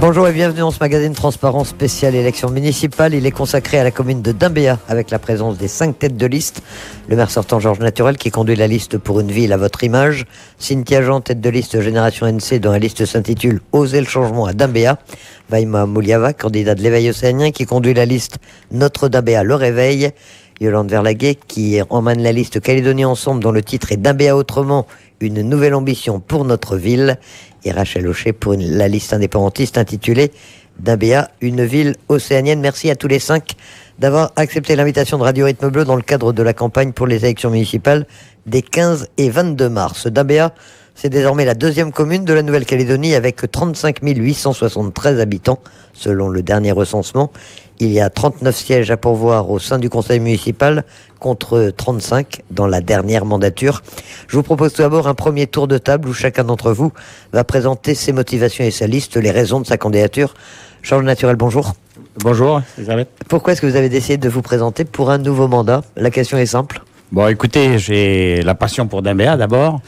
Bonjour et bienvenue dans ce magazine Transparence spécial élection municipale. Il est consacré à la commune de Dimbéa avec la présence des 5 têtes de liste. Le maire sortant Georges Naturel qui conduit la liste pour une ville à votre image. Cynthia Jean, tête de liste Génération NC dont la liste s'intitule Oser le changement à Dimbéa. Vaima Mouliava, candidat de l'éveil océanien qui conduit la liste Notre Dimbéa le réveil. Yolande Verlaguet qui emmène la liste Calédonie Ensemble dont le titre est Dimbéa autrement, une nouvelle ambition pour notre ville. Et Rachel Aucher pour la liste indépendantiste intitulée Dimbéa, une ville océanienne. Merci à tous les 5 d'avoir accepté l'invitation de Radio Rythme Bleu dans le cadre de la campagne pour les élections municipales des 15 et 22 mars. Dimbéa, c'est désormais la deuxième commune de la Nouvelle-Calédonie avec 35 873 habitants selon le dernier recensement. Il y a 39 sièges à pourvoir au sein du conseil municipal contre 35 dans la dernière mandature. Je vous propose tout d'abord un premier tour de table où chacun d'entre vous va présenter ses motivations et sa liste, les raisons de sa candidature. Georges Naturel, bonjour. Bonjour, Elisabeth. Pourquoi est-ce que vous avez décidé de vous présenter pour un nouveau mandat? La question est simple. Bon, écoutez, j'ai la passion pour Dimbéa d'abord.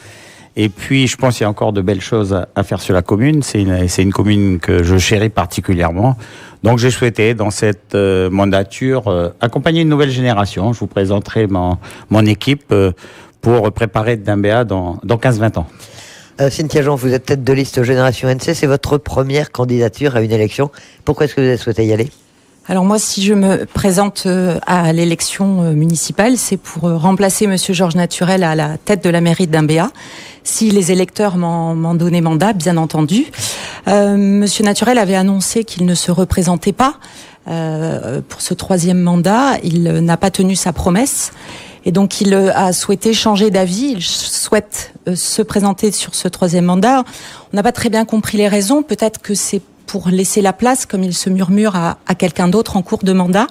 Et puis, je pense qu'il y a encore de belles choses à faire sur la commune. C'est une commune que je chéris particulièrement. Donc, j'ai souhaité, dans cette mandature, accompagner une nouvelle génération. Je vous présenterai mon équipe pour préparer Dimbéa dans 15-20 ans. Cynthia Jean, vous êtes tête de liste Génération NC. C'est votre première candidature à une élection. Pourquoi est-ce que vous avez souhaité y aller ? Alors moi, si je me présente à l'élection municipale, c'est pour remplacer Monsieur Georges Naturel à la tête de la mairie de Dimbéa. Si les électeurs m'en donnaient mandat, bien entendu. Monsieur Naturel avait annoncé qu'il ne se représentait pas pour ce troisième mandat. Il n'a pas tenu sa promesse. Et donc, il a souhaité changer d'avis. Il souhaite se présenter sur ce troisième mandat. On n'a pas très bien compris les raisons. Peut-être que c'est pour laisser la place, comme il se murmure, à quelqu'un d'autre en cours de mandat.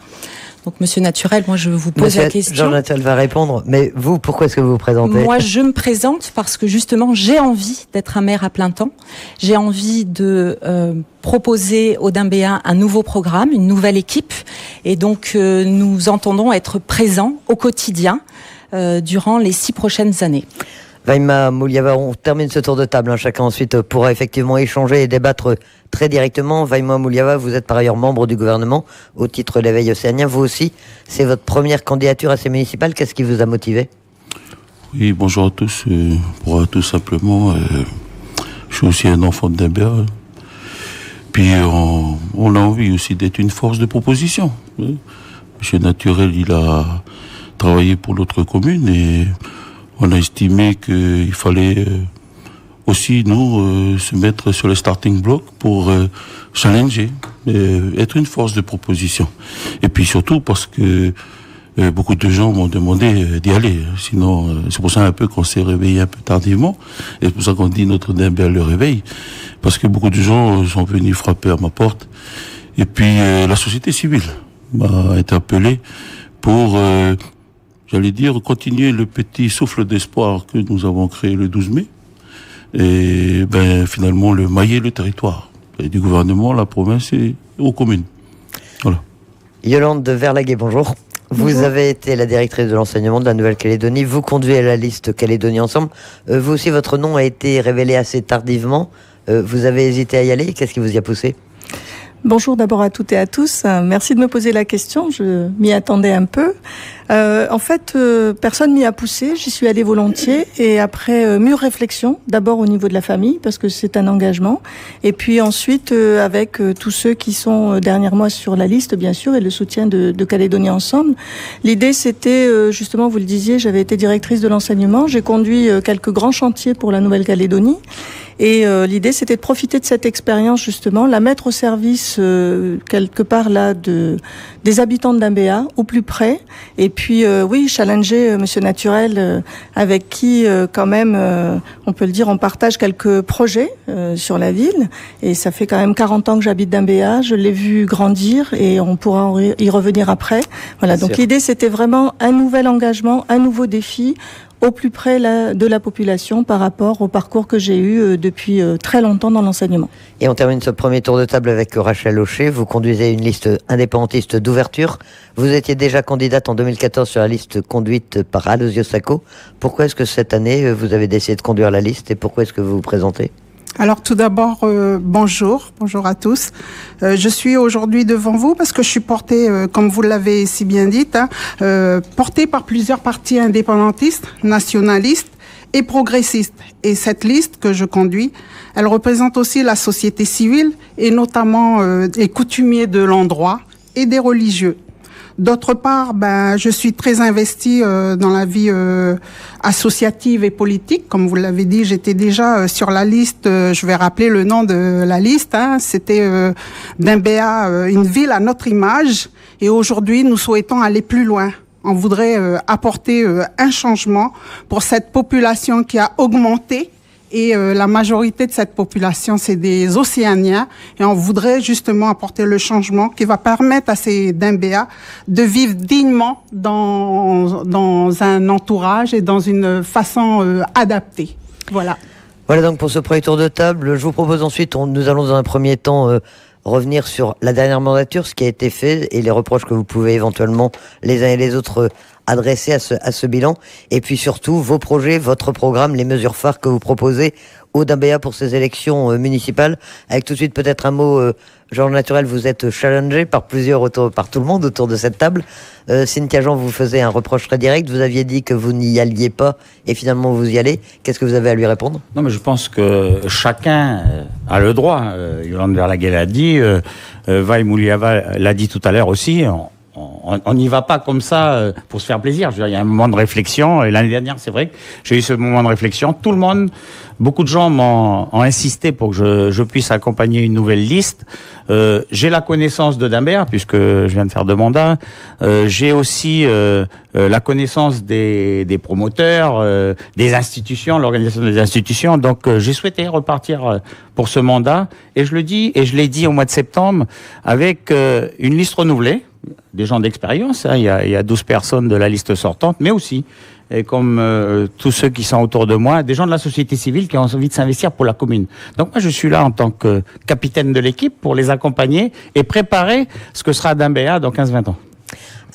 Donc, Monsieur Naturel, moi, je vous pose la question. Georges Naturel va répondre, mais vous, pourquoi est-ce que vous vous présentez ? Moi, je me présente parce que, justement, j'ai envie d'être un maire à plein temps. J'ai envie de proposer aux Dimbéens un nouveau programme, une nouvelle équipe. Et donc, nous entendons être présents au quotidien durant les 6 prochaines années. Vaima Mouliava, on termine ce tour de table. Chacun ensuite pourra effectivement échanger et débattre très directement. Vaima Mouliava, vous êtes par ailleurs membre du gouvernement au titre de l'éveil océanien. Vous aussi, c'est votre première candidature à ces municipales. Qu'est-ce qui vous a motivé ? Oui, bonjour à tous. Pour tout simplement, je suis aussi un enfant de Dimbéa. Puis on a envie aussi d'être une force de proposition. Monsieur Naturel, il a travaillé pour l'autre commune et on a estimé qu'il fallait aussi, nous, se mettre sur le starting block pour challenger, être une force de proposition. Et puis surtout parce que beaucoup de gens m'ont demandé d'y aller. Sinon, c'est pour ça un peu qu'on s'est réveillé un peu tardivement. Et c'est pour ça qu'on dit notre Dimbéa le réveil. Parce que beaucoup de gens sont venus frapper à ma porte. Et puis la société civile m'a interpellé pour... j'allais dire, continuer le petit souffle d'espoir que nous avons créé le 12 mai. Et finalement, le mailler le territoire. Et du gouvernement, la province et aux communes. Voilà. Yolande Verlaguet, bonjour. Bonjour. Vous avez été la directrice de l'enseignement de la Nouvelle-Calédonie. Vous conduisez la liste Calédonie Ensemble. Vous aussi, votre nom a été révélé assez tardivement. Vous avez hésité à y aller. Qu'est-ce qui vous y a poussé ? Bonjour d'abord à toutes et à tous. Merci de me poser la question. Je m'y attendais un peu. En fait, personne m'y a poussé. J'y suis allée volontiers et après mûre réflexion, d'abord au niveau de la famille parce que c'est un engagement, et puis ensuite avec tous ceux qui sont derrière moi sur la liste, bien sûr, et le soutien de Calédonie Ensemble. L'idée, c'était justement, vous le disiez, j'avais été directrice de l'enseignement. J'ai conduit quelques grands chantiers pour la Nouvelle-Calédonie. Et l'idée, c'était de profiter de cette expérience, justement, la mettre au service, quelque part là, des habitants de Dimbéa, au plus près. Et puis, oui, challenger Monsieur Naturel, avec qui, quand même, on peut le dire, on partage quelques projets sur la ville. Et ça fait quand même 40 ans que j'habite Dimbéa. Je l'ai vu grandir et on pourra y revenir après. Voilà, donc l'idée, c'était vraiment un nouvel engagement, un nouveau défi, au plus près de la population par rapport au parcours que j'ai eu depuis très longtemps dans l'enseignement. Et on termine ce premier tour de table avec Rachel Aucher. Vous conduisez une liste indépendantiste d'ouverture. Vous étiez déjà candidate en 2014 sur la liste conduite par Alosio Sacco. Pourquoi est-ce que cette année, vous avez décidé de conduire la liste et pourquoi est-ce que vous vous présentez ? Alors tout d'abord, bonjour à tous. Je suis aujourd'hui devant vous parce que je suis portée, comme vous l'avez si bien dit, portée par plusieurs partis indépendantistes, nationalistes et progressistes. Et cette liste que je conduis, elle représente aussi la société civile et notamment les coutumiers de l'endroit et des religieux. D'autre part, je suis très investie dans la vie associative et politique. Comme vous l'avez dit, j'étais déjà sur la liste. Je vais rappeler le nom de la liste. C'était Dimbéa, une ville à notre image. Et aujourd'hui, nous souhaitons aller plus loin. On voudrait apporter un changement pour cette population qui a augmenté. Et la majorité de cette population, c'est des Océaniens. Et on voudrait justement apporter le changement qui va permettre à ces Dimbéa de vivre dignement dans un entourage et dans une façon adaptée. Voilà. Voilà donc pour ce premier tour de table. Je vous propose ensuite, nous allons dans un premier temps revenir sur la dernière mandature, ce qui a été fait et les reproches que vous pouvez éventuellement les uns et les autres adresser à ce bilan, et puis surtout vos projets, votre programme, les mesures phares que vous proposez au Dimbéa pour ces élections municipales. Avec tout de suite peut-être un mot, Georges Naturel, vous êtes challengé par par tout le monde autour de cette table. Cynthia Jean vous faisait un reproche très direct, vous aviez dit que vous n'y alliez pas et finalement vous y allez. Qu'est-ce que vous avez à lui répondre? Non, mais je pense que chacun a le droit. Yolande Verlaguet l'a dit, Vaï Mouliava l'a dit tout à l'heure aussi. On n'y va pas comme ça pour se faire plaisir. Je veux dire, il y a un moment de réflexion. Et l'année dernière, c'est vrai que j'ai eu ce moment de réflexion. Tout le monde, beaucoup de gens ont insisté pour que je puisse accompagner une nouvelle liste. J'ai la connaissance de Dimbéa, puisque je viens de faire 2 mandats. J'ai aussi la connaissance des promoteurs, des institutions, l'organisation des institutions. Donc, j'ai souhaité repartir pour ce mandat. Et je le dis, et je l'ai dit au mois de septembre, avec une liste renouvelée. Des gens d'expérience, il y a 12 personnes de la liste sortante, mais aussi, et comme tous ceux qui sont autour de moi, des gens de la société civile qui ont envie de s'investir pour la commune. Donc moi, je suis là en tant que capitaine de l'équipe pour les accompagner et préparer ce que sera Dimbéa dans 15-20 ans.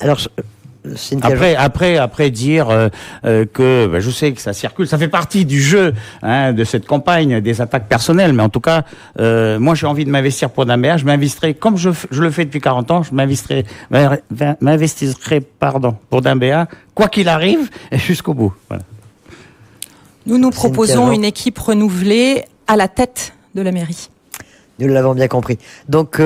Alors, après dire que je sais que ça circule, ça fait partie du jeu de cette campagne des attaques personnelles, mais en tout cas moi j'ai envie de m'investir pour Dimbéa, je m'investirai comme je le fais depuis 40 ans, je m'investirai pour Dimbéa quoi qu'il arrive et jusqu'au bout. Voilà. Nous proposons une équipe renouvelée à la tête de la mairie. Nous l'avons bien compris. Donc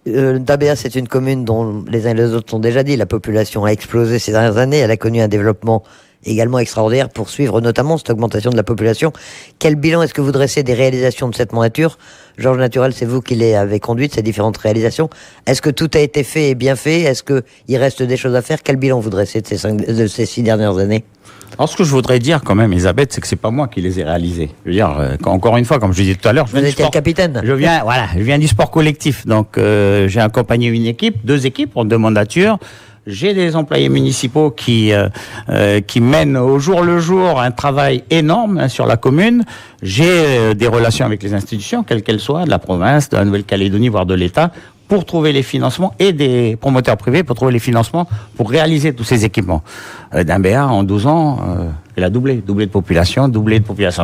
Dimbéa, c'est une commune dont les uns et les autres ont déjà dit, la population a explosé ces dernières années, elle a connu un développement également extraordinaire pour suivre notamment cette augmentation de la population. Quel bilan est-ce que vous dressez des réalisations de cette mandature? Georges Naturel, c'est vous qui les avez conduites, ces différentes réalisations. Est-ce que tout a été fait et bien fait? Est-ce qu'il reste des choses à faire? Quel bilan vous dressez de ces 6 dernières années? Alors, ce que je voudrais dire quand même, Elisabeth, c'est que c'est pas moi qui les ai réalisés. Je veux dire, encore une fois, comme je disais tout à l'heure, vous étiez le capitaine. Je viens du sport collectif. Donc, j'ai accompagné une équipe, 2 équipes en 2 mandatures. J'ai des employés municipaux qui mènent au jour le jour un travail énorme sur la commune. J'ai des relations avec les institutions, quelles qu'elles soient, de la province, de la Nouvelle-Calédonie, voire de l'État, pour trouver les financements, et des promoteurs privés pour trouver les financements pour réaliser tous ces équipements. Dimbéa, en 12 ans, elle a doublé de population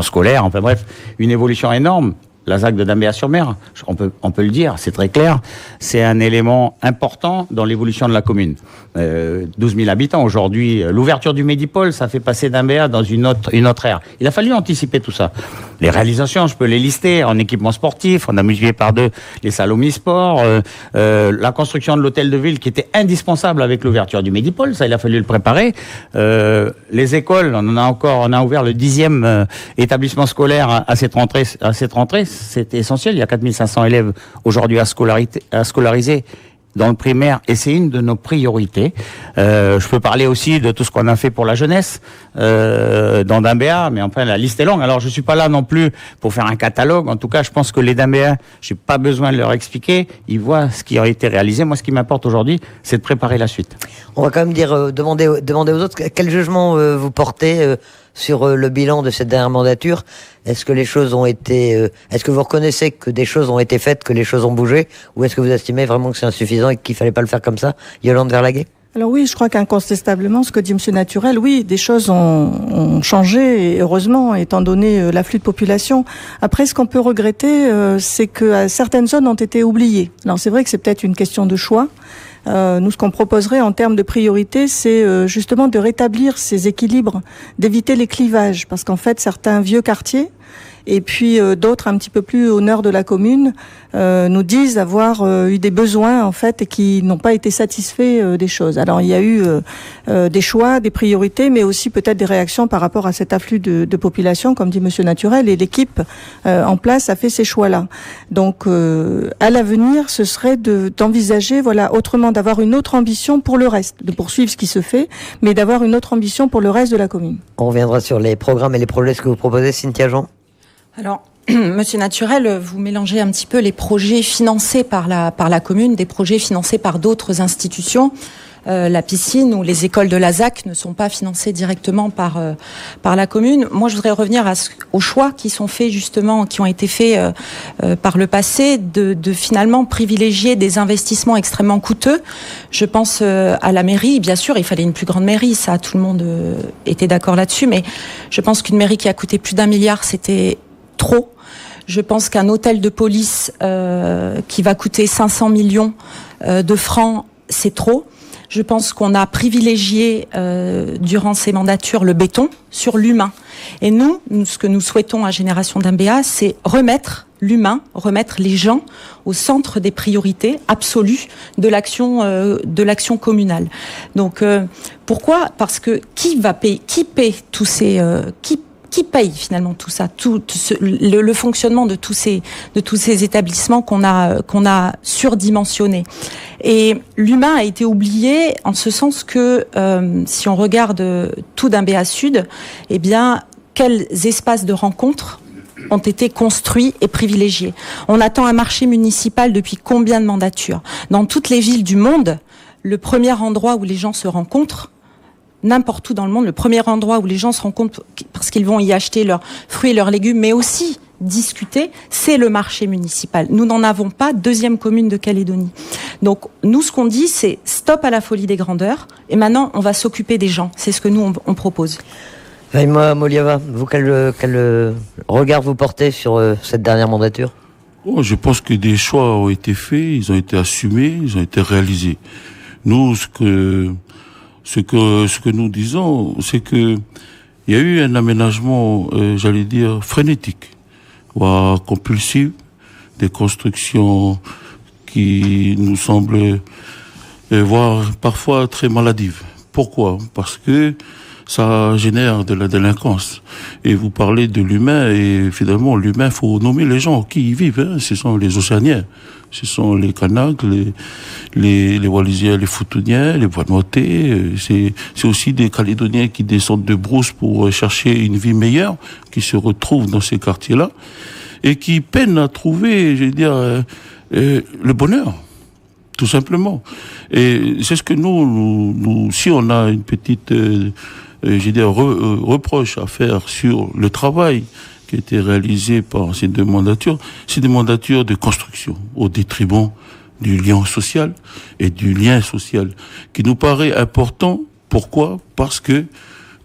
scolaire, enfin bref, une évolution énorme. La ZAC de Dimbéa-sur-Mer, on peut le dire, c'est très clair, c'est un élément important dans l'évolution de la commune. 12 000 habitants aujourd'hui, l'ouverture du Médipôle, ça fait passer Dimbéa dans une autre ère. Il a fallu anticiper tout ça. Les réalisations, je peux les lister en équipement sportif, on a multiplié par 2 les salles omnisports, la construction de l'hôtel de ville qui était indispensable avec l'ouverture du Médipôle, ça il a fallu le préparer. Les écoles, on a ouvert le 10e établissement scolaire à cette rentrée. C'est essentiel. Il y a 4500 élèves aujourd'hui à scolariser dans le primaire, et c'est une de nos priorités. Je peux parler aussi de tout ce qu'on a fait pour la jeunesse dans Dimbéa, mais enfin la liste est longue. Alors je suis pas là non plus pour faire un catalogue. En tout cas, je pense que les Dimbéens, j'ai pas besoin de leur expliquer. Ils voient ce qui a été réalisé. Moi, ce qui m'importe aujourd'hui, c'est de préparer la suite. On va quand même demander aux autres quel jugement vous portez sur le bilan de cette dernière mandature. Est-ce que les choses ont été... est-ce que vous reconnaissez que des choses ont été faites, que les choses ont bougé, ou est-ce que vous estimez vraiment que c'est insuffisant et qu'il fallait pas le faire comme ça? Yolande Verlaguet? Alors oui, je crois qu'incontestablement, ce que dit Monsieur Naturel, oui, des choses ont changé, et heureusement, étant donné l'afflux de population. Après, ce qu'on peut regretter, c'est que certaines zones ont été oubliées. Alors c'est vrai que c'est peut-être une question de choix. Nous, ce qu'on proposerait en termes de priorité, c'est justement de rétablir ces équilibres, d'éviter les clivages, parce qu'en fait, certains vieux quartiers, et puis d'autres un petit peu plus au nord de la commune nous disent avoir eu des besoins en fait et qui n'ont pas été satisfaits des choses. Alors il y a eu des choix, des priorités, mais aussi peut-être des réactions par rapport à cet afflux de population, comme dit Monsieur Naturel, et l'équipe en place a fait ces choix-là. Donc à l'avenir, ce serait d'envisager, voilà, autrement, d'avoir une autre ambition pour le reste, de poursuivre ce qui se fait, mais d'avoir une autre ambition pour le reste de la commune. On reviendra sur les programmes et les projets que vous proposez, Cynthia Jean. Alors, Monsieur Naturel, vous mélangez un petit peu les projets financés par la commune, des projets financés par d'autres institutions. La piscine ou les écoles de la ZAC ne sont pas financées directement par la commune. Moi, je voudrais revenir aux choix qui sont faits justement, qui ont été faits par le passé, de finalement privilégier des investissements extrêmement coûteux. Je pense à la mairie. Bien sûr, il fallait une plus grande mairie, ça, tout le monde était d'accord là-dessus. Mais je pense qu'une mairie qui a coûté plus d'1 milliard, c'était trop. Je pense qu'un hôtel de police qui va coûter 500 millions de francs, c'est trop. Je pense qu'on a privilégié durant ces mandatures le béton sur l'humain. Et nous, ce que nous souhaitons à Génération d'MBA, c'est remettre l'humain, remettre les gens au centre des priorités absolues de l'action communale. Donc pourquoi ? Parce que qui paye tous ces qui paye finalement tout ça, le fonctionnement de tous ces établissements qu'on a surdimensionnés. Et l'humain a été oublié en ce sens que si on regarde tout d'MBA Sud, eh bien quels espaces de rencontre ont été construits et privilégiés. On attend un marché municipal depuis combien de mandatures ? Dans toutes les villes du monde, le premier endroit où les gens se rencontrent, n'importe où dans le monde, le premier endroit où les gens se rencontrent parce qu'ils vont y acheter leurs fruits et leurs légumes, mais aussi discuter, c'est le marché municipal. Nous n'en avons pas, deuxième commune de Calédonie. Donc, nous, ce qu'on dit, c'est stop à la folie des grandeurs, et maintenant, on va s'occuper des gens. C'est ce que nous, on propose. Faïma Moliava, vous, quel regard vous portez sur cette dernière mandature ? Je pense que des choix ont été faits, ils ont été assumés, ils ont été réalisés. Nous, ce que nous disons, c'est que il y a eu un aménagement, j'allais dire, frénétique, voire compulsif, des constructions qui nous semblent, voire parfois très maladives. Pourquoi ? Parce que ça génère de la délinquance. Et vous parlez de l'humain, et finalement, l'humain, faut nommer les gens qui y vivent, hein. Ce sont les Océaniens. Ce sont les Kanaks, les Wallisiens, les Futuniens, les Vanuatais. C'est aussi des Calédoniens qui descendent de brousse pour chercher une vie meilleure, qui se retrouvent dans ces quartiers-là, et qui peinent à trouver, je veux dire, le bonheur. Tout simplement. Et c'est ce que nous, si on a une petite, reproche à faire sur le travail qui a été réalisé par ces deux mandatures, c'est des mandatures de construction au détriment du lien social et du lien social qui nous paraît important. Pourquoi ? Parce que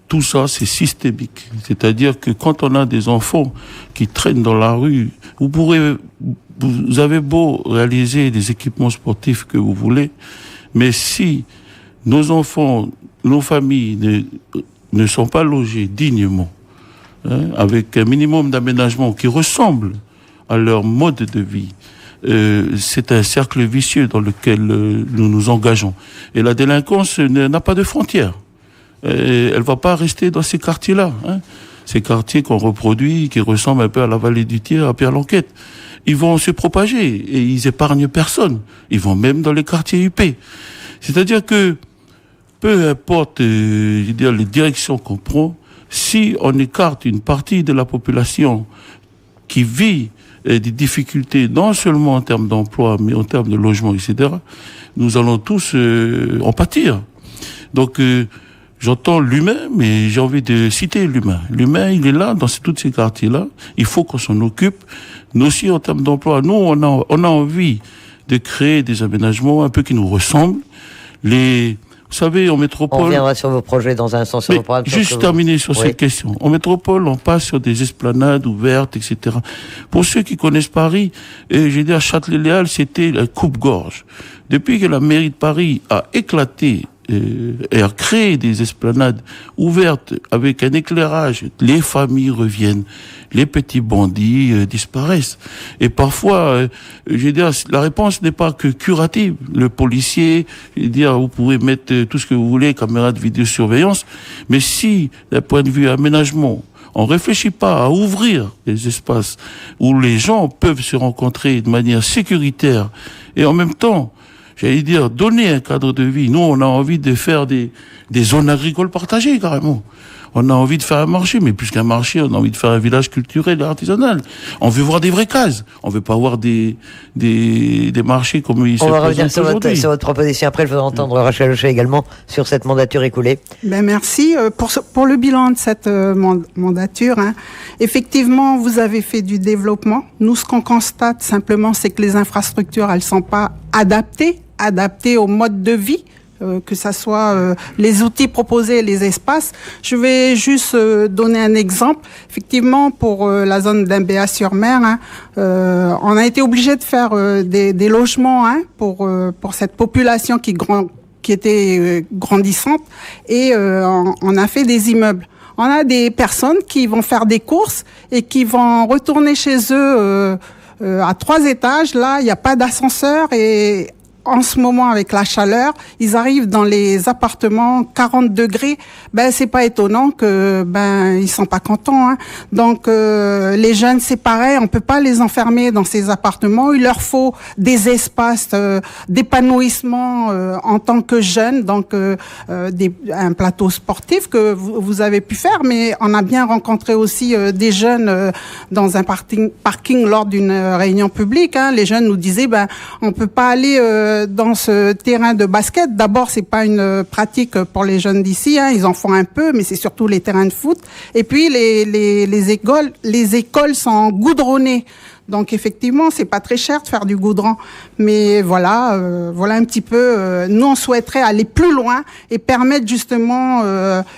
tout ça, c'est systémique. C'est-à-dire que quand on a des enfants qui traînent dans la rue, vous avez beau réaliser des équipements sportifs que vous voulez, mais si nos enfants, nos familles ne sont pas logés dignement, avec un minimum d'aménagement qui ressemble à leur mode de vie, c'est un cercle vicieux dans lequel nous nous engageons. Et la délinquance n'a pas de frontières. Elle va pas rester dans ces quartiers-là. Ces quartiers qu'on reproduit, qui ressemblent un peu à la vallée du Thiers, à Pierre-Lanquette. Ils vont se propager et ils épargnent personne. Ils vont même dans les quartiers huppés. C'est-à-dire que peu importe les directions qu'on prend, si on écarte une partie de la population qui vit des difficultés, non seulement en termes d'emploi, mais en termes de logement, etc., nous allons tous en pâtir. Donc, j'entends l'humain, mais j'ai envie de citer l'humain. L'humain, il est là, dans tous ces quartiers-là. Il faut qu'on s'en occupe. Nous aussi, en termes d'emploi, nous, on a envie de créer des aménagements un peu qui nous ressemblent. Vous savez, en métropole... On reviendra sur vos projets dans un instant, sur vos programmes. Juste terminer sur cette question. En métropole, on passe sur des esplanades ouvertes, etc. Pour ceux qui connaissent Paris, j'ai dit à Châtelet-Léal, c'était la coupe-gorge. Depuis que la mairie de Paris a éclaté et a créé des esplanades ouvertes avec un éclairage, les familles reviennent, les petits bandits disparaissent. Et parfois, la réponse n'est pas que curative. Le policier, vous pouvez mettre tout ce que vous voulez, caméras de vidéosurveillance, mais si, d'un point de vue aménagement, on réfléchit pas à ouvrir des espaces où les gens peuvent se rencontrer de manière sécuritaire et en même temps, donner un cadre de vie. Nous, on a envie de faire des zones agricoles partagées, carrément. On a envie de faire un marché, mais plus qu'un marché, on a envie de faire un village culturel et artisanal. On veut voir des vraies cases. On veut pas voir des marchés comme ils se présentent aujourd'hui. On va revenir sur votre proposition. Après, il faudra entendre Rachel Hochet également sur cette mandature écoulée. Merci. Pour le bilan de cette mandature, effectivement, vous avez fait du développement. Nous, ce qu'on constate simplement, c'est que les infrastructures, elles sont pas adaptées au mode de vie, que ça soit les outils proposés et les espaces. Je vais juste donner un exemple. Effectivement, pour la zone d'Imbéa-sur-Mer, on a été obligé de faire des logements pour cette population qui était grandissante, et on a fait des immeubles. On a des personnes qui vont faire des courses et qui vont retourner chez eux à 3 étages. Là, il n'y a pas d'ascenseur, et en ce moment, avec la chaleur, ils arrivent dans les appartements 40 degrés. C'est pas étonnant que ils sont pas contents. Donc les jeunes, c'est pareil, on peut pas les enfermer dans ces appartements. Il leur faut des espaces d'épanouissement en tant que jeunes. Donc un plateau sportif que vous avez pu faire, mais on a bien rencontré aussi des jeunes dans un parking lors d'une réunion publique. Les jeunes nous disaient on peut pas aller dans ce terrain de basket. D'abord, c'est pas une pratique pour les jeunes d'ici, ils en font un peu, mais c'est surtout les terrains de foot. Et puis les écoles sont goudronnées. Donc effectivement, c'est pas très cher de faire du goudron, mais voilà un petit peu. Nous, on souhaiterait aller plus loin et permettre justement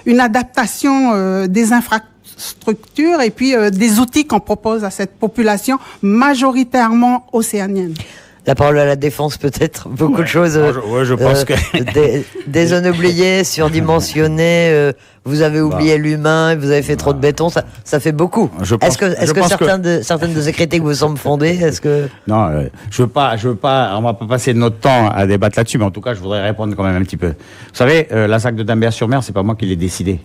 une adaptation des infrastructures et puis des outils qu'on propose à cette population majoritairement océanienne. La parole à la défense, peut-être. Beaucoup de choses. Je pense que des zones oubliées, surdimensionnées. Vous avez oublié l'humain, vous avez fait trop de béton. Ça fait beaucoup. Est-ce que certaines de ces critiques vous semblent fondées? Non, je veux pas. On va pas passer notre temps à débattre là-dessus, mais en tout cas, je voudrais répondre quand même un petit peu. Vous savez, la SAC de d'Imbéa-sur-Mer, c'est pas moi qui l'ai décidé.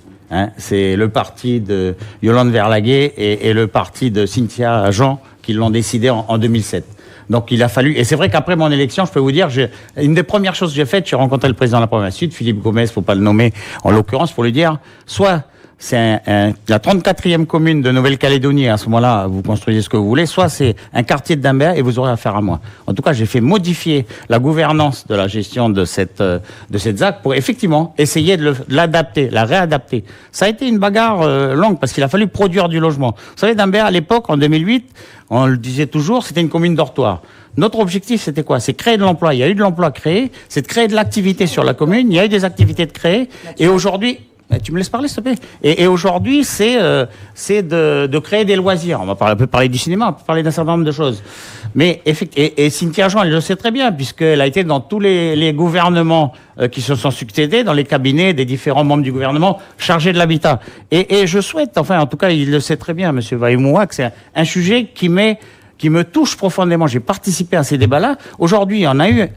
C'est le parti de Yolande Verlaguet et le parti de Cynthia Jean qui l'ont décidé en 2007. Donc il a fallu, et c'est vrai qu'après mon élection, je peux vous dire, une des premières choses que j'ai faites, j'ai rencontré le président de la province sud, Philippe Gomez, faut pas le nommer en l'occurrence, pour lui dire, soit c'est la 34e commune de Nouvelle-Calédonie, à ce moment-là, vous construisez ce que vous voulez, soit c'est un quartier de d'Imbéa et vous aurez affaire à moi. En tout cas, j'ai fait modifier la gouvernance de la gestion de cette ZAC pour effectivement essayer de l'adapter, la réadapter. Ça a été une bagarre longue parce qu'il a fallu produire du logement. Vous savez, d'Imbéa, à l'époque, en 2008, on le disait toujours, c'était une commune dortoir. Notre objectif, c'était quoi? C'est créer de l'emploi. Il y a eu de l'emploi créé, c'est de créer de l'activité sur la commune, il y a eu des activités de créer, et aujourd'hui... Tu me laisses parler, s'il te plaît. Et aujourd'hui, c'est de créer des loisirs. On peut parler du cinéma, on peut parler d'un certain nombre de choses. Mais et Cynthia Jean, elle le sait très bien, puisqu'elle a été dans tous les gouvernements qui se sont succédés, dans les cabinets des différents membres du gouvernement chargés de l'habitat. Et je souhaite, en tout cas, il le sait très bien, Monsieur Vaïmoua, que c'est un sujet qui me touche profondément. J'ai participé à ces débats-là. Aujourd'hui, on a eu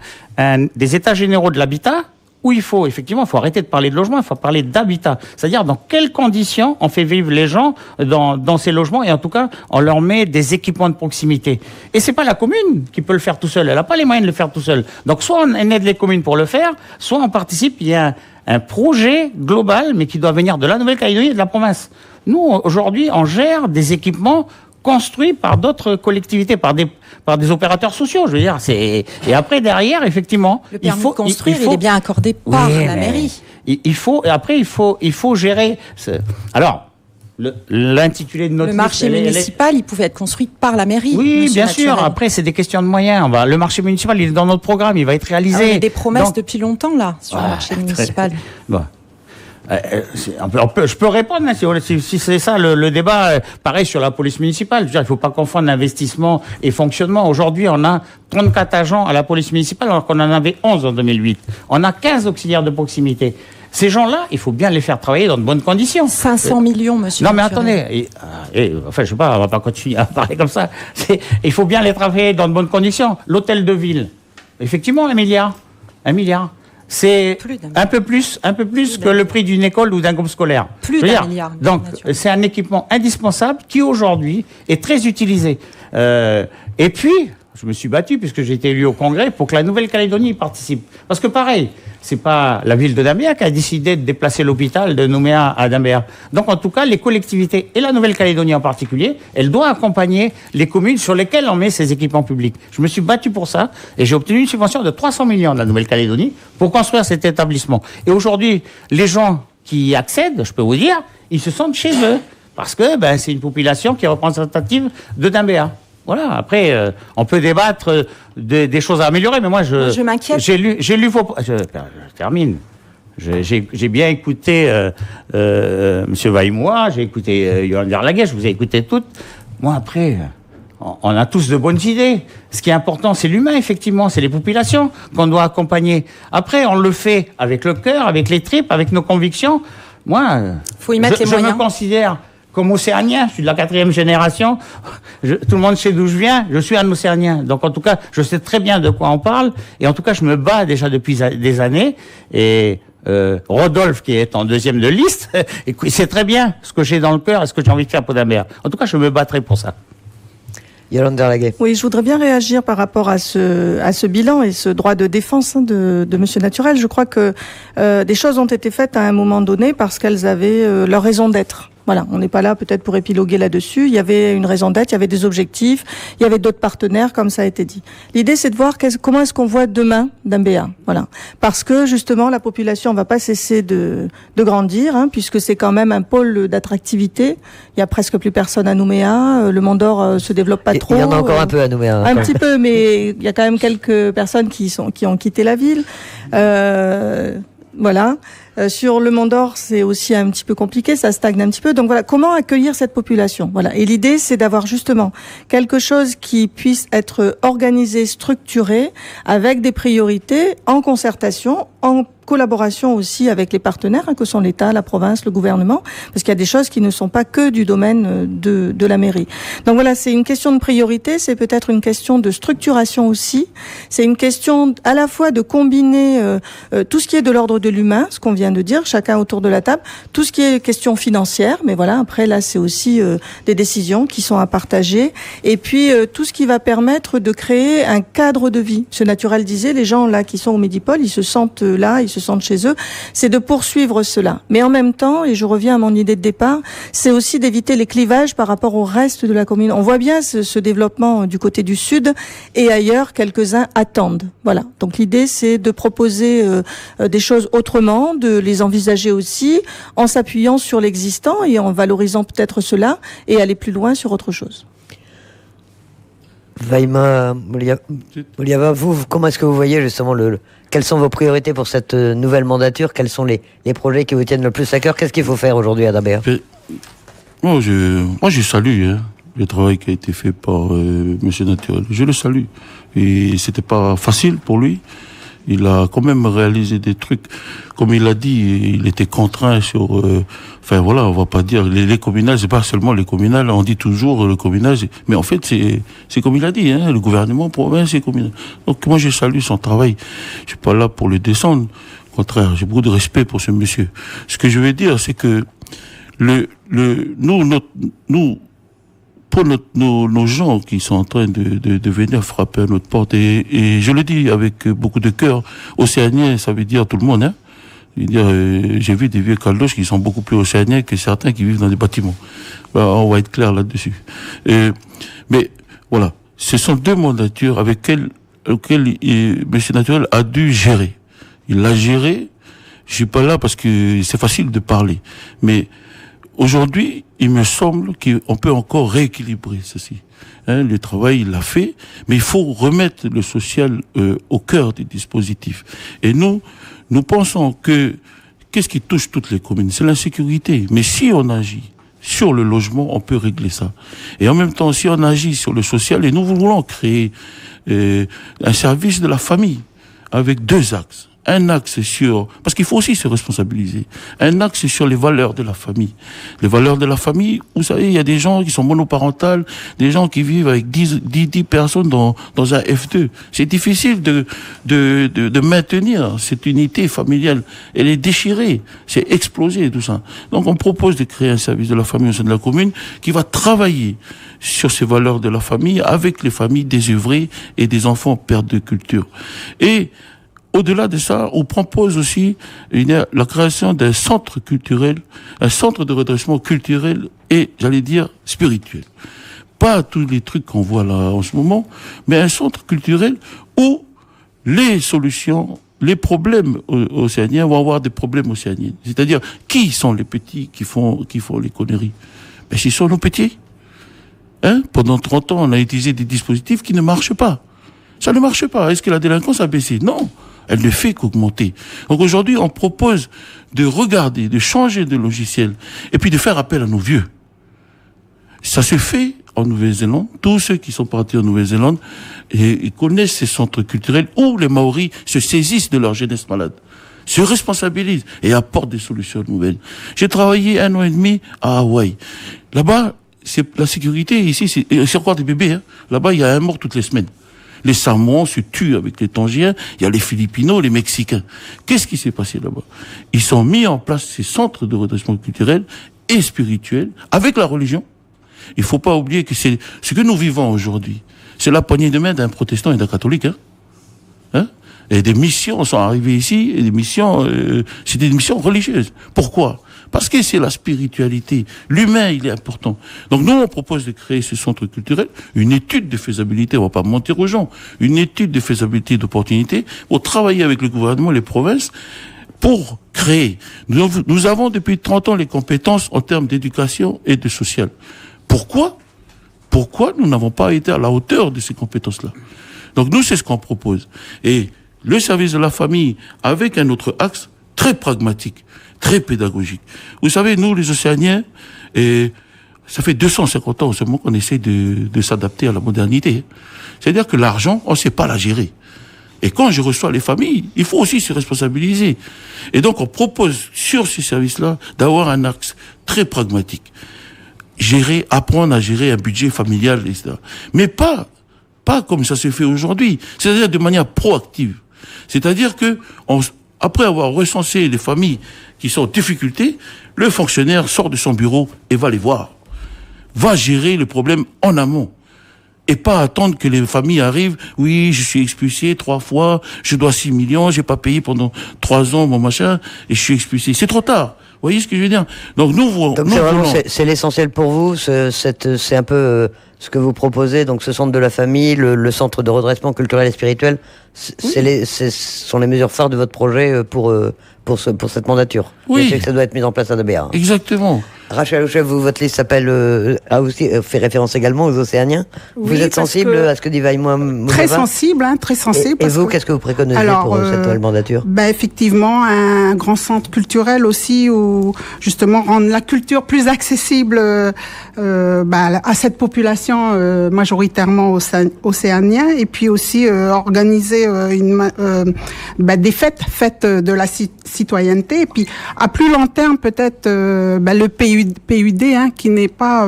des états généraux de l'habitat, où il faut arrêter de parler de logement, il faut parler d'habitat. C'est-à-dire dans quelles conditions on fait vivre les gens dans ces logements, et en tout cas, on leur met des équipements de proximité. Et c'est pas la commune qui peut le faire tout seul. Elle n'a pas les moyens de le faire tout seul. Donc soit on aide les communes pour le faire, soit on participe. Il y a un projet global, mais qui doit venir de la Nouvelle-Calédonie et de la province. Nous, aujourd'hui, on gère des équipements construits par d'autres collectivités, par des opérateurs sociaux, je veux dire. Et après, derrière, effectivement, le permis de construire, il est bien accordé par la mairie. Il faut gérer. Alors, l'intitulé de notre Le marché municipal, il pouvait être construit par la mairie. Oui, bien sûr. Après, c'est des questions de moyens. Le marché municipal, il est dans notre programme, il va être réalisé. Il y a des promesses depuis longtemps, là, sur le marché municipal. Bon. Je peux répondre, hein, si c'est ça le débat. Pareil sur la police municipale. Je veux dire, il ne faut pas confondre investissement et fonctionnement. Aujourd'hui, on a 34 agents à la police municipale, alors qu'on en avait 11 en 2008. On a 15 auxiliaires de proximité. Ces gens-là, il faut bien les faire travailler dans de bonnes conditions. 500 millions, monsieur. Non, mais attendez. Enfin, je sais pas, on va pas continuer à parler comme ça. Il faut bien les travailler dans de bonnes conditions. L'hôtel de ville, effectivement, 1 milliard. 1 milliard. C'est un peu plus que le prix d'une école ou d'un groupe scolaire. Plus d'1 milliard. Donc, c'est un équipement indispensable qui, aujourd'hui, est très utilisé. Et puis, je me suis battu, puisque j'ai été élu au Congrès, pour que la Nouvelle-Calédonie y participe. Parce que pareil, c'est pas la ville de Dambéa qui a décidé de déplacer l'hôpital de Nouméa à Dambéa. Donc, en tout cas, les collectivités, et la Nouvelle-Calédonie en particulier, elles doivent accompagner les communes sur lesquelles on met ces équipements publics. Je me suis battu pour ça, et j'ai obtenu une subvention de 300 millions de la Nouvelle-Calédonie pour construire cet établissement. Et aujourd'hui, les gens qui y accèdent, je peux vous dire, ils se sentent chez eux. Parce que, c'est une population qui est représentative de Dambéa. Voilà. Après, on peut débattre des choses à améliorer, mais moi, je m'inquiète. J'ai lu vos. Je termine. J'ai bien écouté Monsieur Vaillemois, j'ai écouté Yolande Laguet, je vous ai écouté toutes. Moi, après, on a tous de bonnes idées. Ce qui est important, c'est l'humain, effectivement, c'est les populations qu'on doit accompagner. Après, on le fait avec le cœur, avec les tripes, avec nos convictions. Moi, faut y mettre les moyens. Je me considère comme océanien, je suis de la 4e génération, tout le monde sait d'où je viens, je suis un océanien. Donc en tout cas, je sais très bien de quoi on parle, et en tout cas, je me bats déjà depuis des années, et Rodolphe, qui est en 2e de liste, il sait très bien ce que j'ai dans le cœur et ce que j'ai envie de faire pour Dambéa. En tout cas, je me battrai pour ça. Yolande Laguet. Oui, je voudrais bien réagir par rapport à ce bilan et ce droit de défense de Monsieur Naturel. Je crois que des choses ont été faites à un moment donné parce qu'elles avaient leur raison d'être. Voilà, on n'est pas là peut-être pour épiloguer là-dessus. Il y avait une raison d'être, il y avait des objectifs, il y avait d'autres partenaires, comme ça a été dit. L'idée, c'est de voir comment est-ce qu'on voit demain Dambéa. Voilà, parce que justement, la population va pas cesser de grandir, puisque c'est quand même un pôle d'attractivité. Il y a presque plus personne à Nouméa. Le Mont-d'Or se développe pas trop. Il y en a encore un peu à Nouméa. Un petit peu, mais il y a quand même quelques personnes qui ont quitté la ville. Voilà. Sur le Mont-d'Or, c'est aussi un petit peu compliqué, ça stagne un petit peu. Donc voilà, comment accueillir cette population? Voilà. Et l'idée, c'est d'avoir justement quelque chose qui puisse être organisé, structuré, avec des priorités, en concertation, en collaboration aussi avec les partenaires, que sont l'État, la province, le gouvernement, parce qu'il y a des choses qui ne sont pas que du domaine de la mairie. Donc voilà, c'est une question de priorité, c'est peut-être une question de structuration aussi, c'est une question à la fois de combiner tout ce qui est de l'ordre de l'humain, ce qu'on vient de dire, chacun autour de la table, tout ce qui est question financière, mais voilà, après là c'est aussi des décisions qui sont à partager, et puis tout ce qui va permettre de créer un cadre de vie. Ce Naturel disait, les gens là qui sont au Médipôle, ils se sentent là, ils se sentent chez eux, c'est de poursuivre cela. Mais en même temps, et je reviens à mon idée de départ, c'est aussi d'éviter les clivages par rapport au reste de la commune. On voit bien ce développement du côté du sud et ailleurs, quelques-uns attendent. Voilà. Donc l'idée, c'est de proposer des choses autrement, de les envisager aussi, en s'appuyant sur l'existant et en valorisant peut-être cela et aller plus loin sur autre chose. Vaima Mouliava, vous, comment est-ce que vous voyez justement quelles sont vos priorités pour cette nouvelle mandature? Quels sont les projets qui vous tiennent le plus à cœur? Qu'est-ce qu'il faut faire aujourd'hui à Dambéa? Moi, je salue le travail qui a été fait par Monsieur Naturel. Je le salue. Et c'était pas facile pour lui. Il a quand même réalisé des trucs. Comme il a dit, il était contraint sur... enfin voilà, on va pas dire... Les communales, c'est pas seulement les communales. On dit toujours le communage. Mais en fait, c'est comme il a dit, le gouvernement, province et communal. Donc moi, je salue son travail. Je suis pas là pour le descendre. Au contraire, j'ai beaucoup de respect pour ce monsieur. Ce que je veux dire, c'est que nous, pour nos gens qui sont en train de venir frapper à notre porte, et je le dis avec beaucoup de cœur, océanien, ça veut dire tout le monde, j'ai vu des vieux caldoches qui sont beaucoup plus océaniens que certains qui vivent dans des bâtiments. On va être clair là-dessus. Mais voilà, ce sont 2 mandatures auxquelles M. Naturel a dû gérer. Il l'a géré. Je suis pas là parce que c'est facile de parler, mais Aujourd'hui, il me semble qu'on peut encore rééquilibrer ceci. Le travail, il l'a fait, mais il faut remettre le social au cœur des dispositifs. Et nous pensons que qu'est-ce qui touche toutes les communes? C'est l'insécurité. Mais si on agit sur le logement, on peut régler ça. Et en même temps, si on agit sur le social, et nous voulons créer un service de la famille avec 2 axes. Un axe parce qu'il faut aussi se responsabiliser. Un axe sur les valeurs de la famille. Les valeurs de la famille, vous savez, il y a des gens qui sont monoparentales, des gens qui vivent avec 10 personnes dans un F2. C'est difficile de maintenir cette unité familiale. Elle est déchirée. C'est explosé, tout ça. Donc, on propose de créer un service de la famille au sein de la commune qui va travailler sur ces valeurs de la famille avec les familles désœuvrées et des enfants perte de culture. Et au-delà de ça, on propose aussi la création d'un centre culturel, un centre de redressement culturel et, j'allais dire, spirituel. Pas tous les trucs qu'on voit là en ce moment, mais un centre culturel où les solutions, les problèmes océaniens vont avoir des problèmes océaniens. C'est-à-dire, qui sont les petits qui font les conneries? Ben, ce sont nos petits. Pendant 30 ans, on a utilisé des dispositifs qui ne marchent pas. Ça ne marche pas. Est-ce que la délinquance a baissé? Non. Elle ne fait qu'augmenter. Donc aujourd'hui, on propose de regarder, de changer de logiciel, et puis de faire appel à nos vieux. Ça se fait en Nouvelle-Zélande. Tous ceux qui sont partis en Nouvelle-Zélande ils connaissent ces centres culturels où les Maoris se saisissent de leur jeunesse malade, se responsabilisent et apportent des solutions nouvelles. J'ai travaillé 1 an et demi à Hawaï. Là-bas, c'est la sécurité. Ici, c'est encore des bébés. Là-bas, il y a un mort toutes les semaines. Les Samoans se tuent avec les Tongiens, il y a les Filipinos, les Mexicains. Qu'est-ce qui s'est passé là-bas? Ils ont mis en place ces centres de redressement culturel et spirituel avec la religion. Il faut pas oublier que c'est ce que nous vivons aujourd'hui. C'est la poignée de main d'un protestant et d'un catholique. Et des missions sont arrivées ici, et c'est des missions religieuses. Pourquoi? Parce que c'est la spiritualité. L'humain, il est important. Donc nous, on propose de créer ce centre culturel, une étude de faisabilité, on va pas mentir aux gens, une étude de faisabilité d'opportunité pour travailler avec le gouvernement, les provinces, pour créer. Nous avons depuis 30 ans les compétences en termes d'éducation et de social. Pourquoi nous n'avons pas été à la hauteur de ces compétences-là? Donc nous, c'est ce qu'on propose. Et le service de la famille, avec un autre axe très pragmatique, très pédagogique. Vous savez, nous, les Océaniens, ça fait 250 ans seulement qu'on essaie de s'adapter à la modernité. C'est-à-dire que l'argent, on ne sait pas la gérer. Et quand je reçois les familles, il faut aussi se responsabiliser. Et donc, on propose sur ces services-là d'avoir un axe très pragmatique. Apprendre à gérer un budget familial, etc. Mais pas comme ça se fait aujourd'hui. C'est-à-dire de manière proactive. C'est-à-dire que, après avoir recensé les familles qui sont en difficulté, le fonctionnaire sort de son bureau et va les voir. Va gérer le problème en amont. Et pas attendre que les familles arrivent. Oui, je suis expulsé 3 fois, je dois 6 millions, j'ai pas payé pendant 3 ans mon machin, et je suis expulsé. C'est trop tard. Vous voyez ce que je veux dire? Donc c'est l'essentiel pour vous, c'est un peu ce que vous proposez, donc ce centre de la famille, le centre de redressement culturel et spirituel, ce sont les mesures phares de votre projet pour cette mandature. Oui. Je sais que ça doit être mis en place à Dabéa. Exactement. Rachel Houchef, votre liste a aussi fait référence également aux Océaniens. Oui, vous êtes sensible à ce que dit Vaïmoua Mouzava? Très sensible. Et vous, qu'est-ce que vous préconisez pour cette nouvelle mandature? Effectivement, un grand centre culturel aussi où justement rendre la culture plus accessible à cette population majoritairement océanienne, et puis aussi organiser des fêtes de la citoyenneté, et puis à plus long terme peut-être le PUD qui n'est pas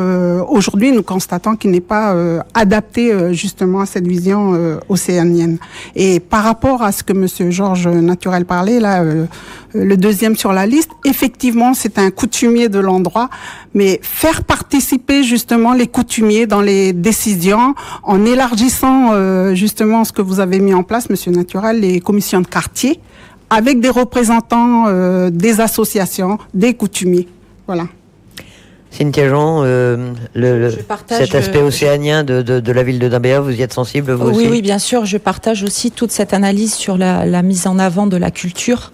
aujourd'hui, nous constatons qu'il n'est pas adapté justement à cette vision océanienne. Et par rapport à ce que Monsieur Georges Naturel parlait là, le deuxième sur la liste, effectivement c'est un coutumier de l'endroit, mais faire participer justement les coutumiers dans les décisions en élargissant justement ce que vous avez mis en place, Monsieur Naturel, les commissions de quartier, avec des représentants des associations, des coutumiers. Voilà. Cynthia Jean, cet aspect océanien de la ville de Dambéa, vous y êtes sensible, vous aussi ? Oui, bien sûr. Je partage aussi toute cette analyse sur la mise en avant de la culture.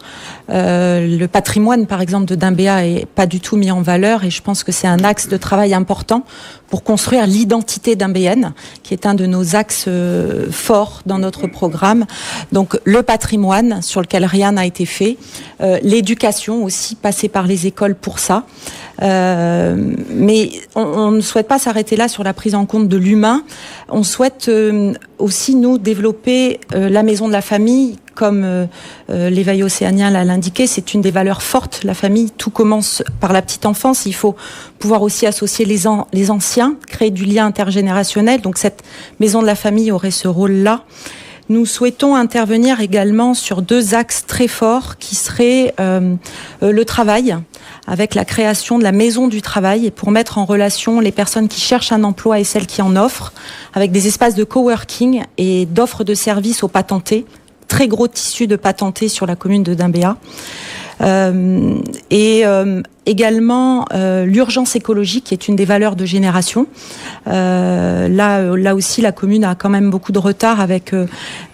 Le patrimoine, par exemple, de Dambéa est pas du tout mis en valeur et je pense que c'est un axe de travail important pour construire l'identité dambéenne, qui est un de nos axes forts dans notre programme. Donc, le patrimoine, sur lequel rien n'a été fait. L'éducation aussi, passer par les écoles pour ça. Mais on ne souhaite pas s'arrêter là sur la prise en compte de l'humain. On souhaite aussi, nous, développer la maison de la famille, comme l'éveil océanien l'a indiqué, c'est une des valeurs fortes. La famille, tout commence par la petite enfance. Il faut pouvoir aussi associer les anciens, créer du lien intergénérationnel. Donc cette maison de la famille aurait ce rôle-là. Nous souhaitons intervenir également sur 2 axes très forts qui seraient le travail, avec la création de la maison du travail et pour mettre en relation les personnes qui cherchent un emploi et celles qui en offrent, avec des espaces de coworking et d'offres de services aux patentés. Très gros tissu de patentés sur la commune de Dambéa. Également l'urgence écologique qui est une des valeurs de génération. Là aussi la commune a quand même beaucoup de retard avec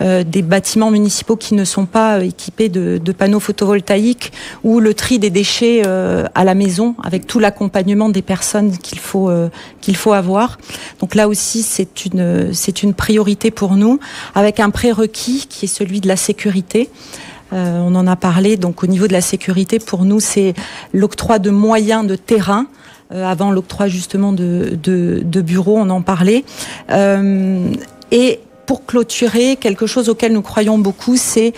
des bâtiments municipaux qui ne sont pas équipés de panneaux photovoltaïques ou le tri des déchets à la maison avec tout l'accompagnement des personnes qu'il faut avoir. Donc là aussi c'est une priorité pour nous avec un prérequis qui est celui de la sécurité. On en a parlé, donc au niveau de la sécurité, pour nous, c'est l'octroi de moyens de terrain, avant l'octroi justement de bureaux, on en parlait. Et pour clôturer, quelque chose auquel nous croyons beaucoup, c'est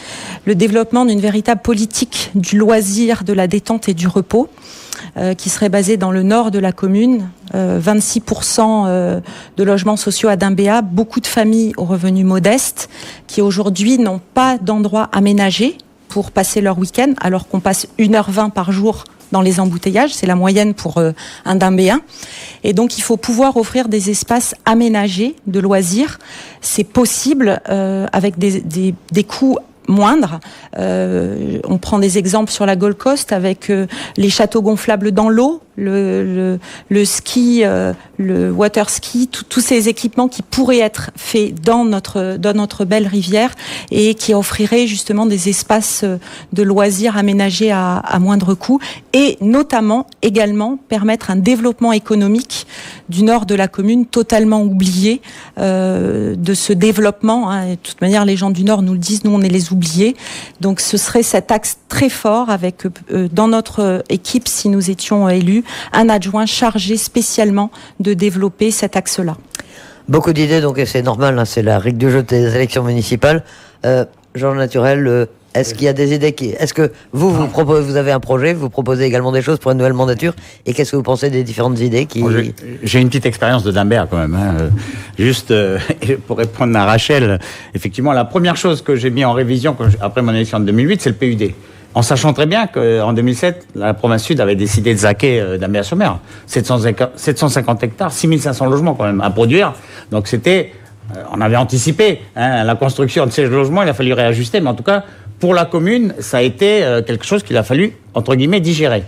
le développement d'une véritable politique du loisir, de la détente et du repos, qui serait basée dans le nord de la commune. 26% de logements sociaux à Dambéa, beaucoup de familles aux revenus modestes, qui aujourd'hui n'ont pas d'endroit aménagé pour passer leur week-end, alors qu'on passe 1h20 par jour dans les embouteillages, c'est la moyenne pour un Dambéen. Et donc il faut pouvoir offrir des espaces aménagés de loisirs. C'est possible avec des coûts moindres. On prend des exemples sur la Gold Coast avec les châteaux gonflables dans l'eau, le ski, le water ski, tous ces équipements qui pourraient être faits dans notre belle rivière et qui offriraient justement des espaces de loisirs aménagés à moindre coût et notamment également permettre un développement économique du nord de la commune totalement oublié de ce développement. Hein. De toute manière, les gens du nord nous le disent, nous on est les oubliés. Donc ce serait cet axe très fort avec dans notre équipe, si nous étions élus, un adjoint chargé spécialement de développer cet axe-là. Beaucoup d'idées, donc et c'est normal, hein, c'est la règle du jeu des élections municipales. Georges Naturel, est-ce qu'il y a des idées est-ce que vous proposez, vous avez un projet, vous proposez également des choses pour une nouvelle mandature, et qu'est-ce que vous pensez des différentes idées qui... J'ai une petite expérience de Dambéa quand même. Hein. Juste pour répondre à Rachel, effectivement, la première chose que j'ai mis en révision après mon élection de 2008, c'est le PUD. En sachant très bien qu'en 2007, la province sud avait décidé de zaquer Dambéa-sur-Mer. 750 hectares, 6500 logements quand même à produire. Donc c'était, on avait anticipé la construction de ces logements, il a fallu réajuster, mais en tout cas, pour la commune, ça a été quelque chose qu'il a fallu, entre guillemets, digérer.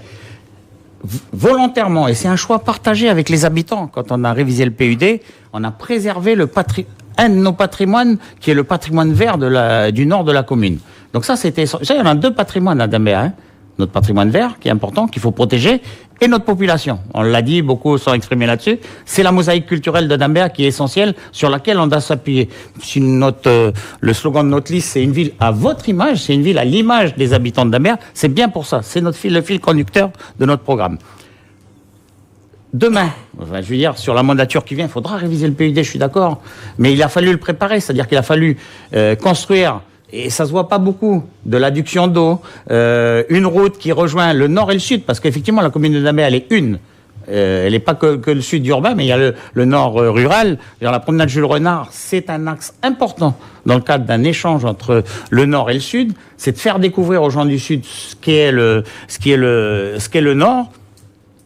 Volontairement, et c'est un choix partagé avec les habitants, quand on a révisé le PUD, on a préservé un de nos patrimoines, qui est le patrimoine vert du nord de la commune. Donc ça, il y en a 2 patrimoines à Dambéa. Hein. Notre patrimoine vert, qui est important, qu'il faut protéger, et notre population. On l'a dit, beaucoup sont exprimés là-dessus. C'est la mosaïque culturelle de Dambéa qui est essentielle, sur laquelle on doit s'appuyer. Si le slogan de notre liste, c'est une ville à votre image, c'est une ville à l'image des habitants de Dambéa, c'est bien pour ça. C'est le fil conducteur de notre programme. Demain, je veux dire, sur la mandature qui vient, il faudra réviser le PUD, je suis d'accord. Mais il a fallu le préparer, c'est-à-dire qu'il a fallu construire, et ça se voit pas beaucoup, de l'adduction d'eau, une route qui rejoint le nord et le sud, parce qu'effectivement, la commune de Dambéa, elle est une. Elle n'est pas que le sud urbain, mais il y a le nord rural. La promenade Jules Renard, c'est un axe important dans le cadre d'un échange entre le nord et le sud. C'est de faire découvrir aux gens du sud ce qu'est le nord.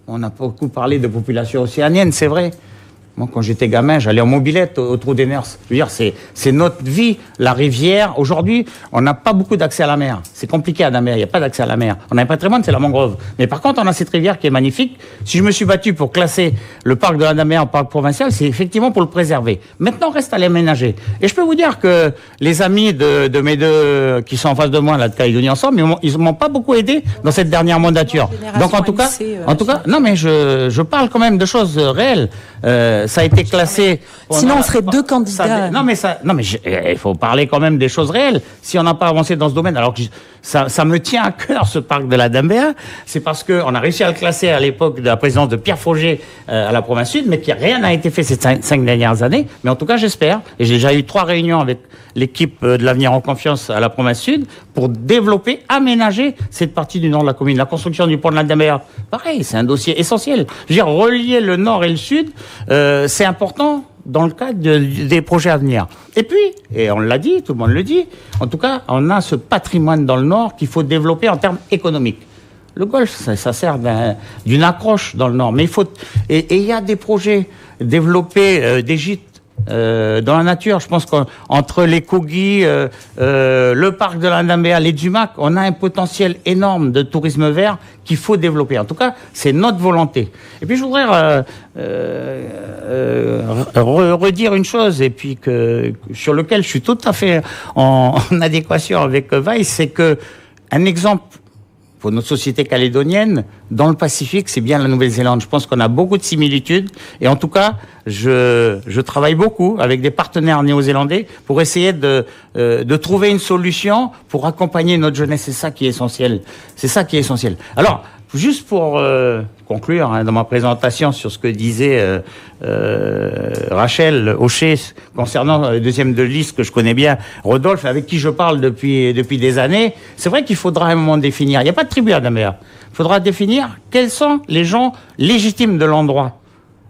On a beaucoup parlé de population océanienne, c'est vrai. Moi, quand j'étais gamin, j'allais en mobilette au Trou des Ners. Je veux dire, c'est notre vie, la rivière. Aujourd'hui, on n'a pas beaucoup d'accès à la mer. C'est compliqué à la mer, il n'y a pas d'accès à la mer. On a un patrimoine, c'est la mangrove. Mais par contre, on a cette rivière qui est magnifique. Si je me suis battu pour classer le parc de la Damer en parc provincial, c'est effectivement pour le préserver. Maintenant, reste à l'aménager. Et je peux vous dire que les amis de mes deux, qui sont en face de moi, là, de Calédonie Ensemble, ils m'ont pas beaucoup aidé dans cette dernière mandature. Donc, en tout cas, non, mais je parle quand même de choses réelles. Ça a été classé. Sinon, on serait deux candidats. Il faut parler quand même des choses réelles. Si on n'a pas avancé dans ce domaine, alors que ça me tient à cœur, ce parc de la Dambéa, c'est parce qu'on a réussi à le classer à l'époque de la présidence de Pierre Fauger à la province sud, mais rien n'a été fait ces 5 dernières années. Mais en tout cas, j'espère, et j'ai déjà eu 3 réunions avec l'équipe de l'Avenir en Confiance à la province sud, pour développer, aménager cette partie du nord de la commune. La construction du pont de la Dambéa, pareil, c'est un dossier essentiel. Je veux dire, relier le nord et le sud, c'est important dans le cadre des projets à venir. Et puis, et on l'a dit, tout le monde le dit, en tout cas, on a ce patrimoine dans le nord qu'il faut développer en termes économiques. Le golf, ça sert d'une accroche dans le nord. Mais il y a des projets développés, des gîtes dans la nature. Je pense qu'entre les Kogi, le parc de la Dambéa, les Dumac, on a un potentiel énorme de tourisme vert qu'il faut développer. En tout cas, c'est notre volonté. Et puis je voudrais redire une chose, et puis sur lequel je suis tout à fait en adéquation avec Weiss, c'est que un exemple pour notre société calédonienne, dans le Pacifique, c'est bien la Nouvelle-Zélande. Je pense qu'on a beaucoup de similitudes. Et en tout cas, je travaille beaucoup avec des partenaires néo-zélandais pour essayer de trouver une solution pour accompagner notre jeunesse. C'est ça qui est essentiel. C'est ça qui est essentiel. Alors, juste pour conclure dans ma présentation sur ce que disait Rachel Hochet concernant le deuxième de liste que je connais bien, Rodolphe, avec qui je parle depuis des années, c'est vrai qu'il faudra à un moment définir. Il n'y a pas de tribu à Dambéa. Il faudra définir quels sont les gens légitimes de l'endroit.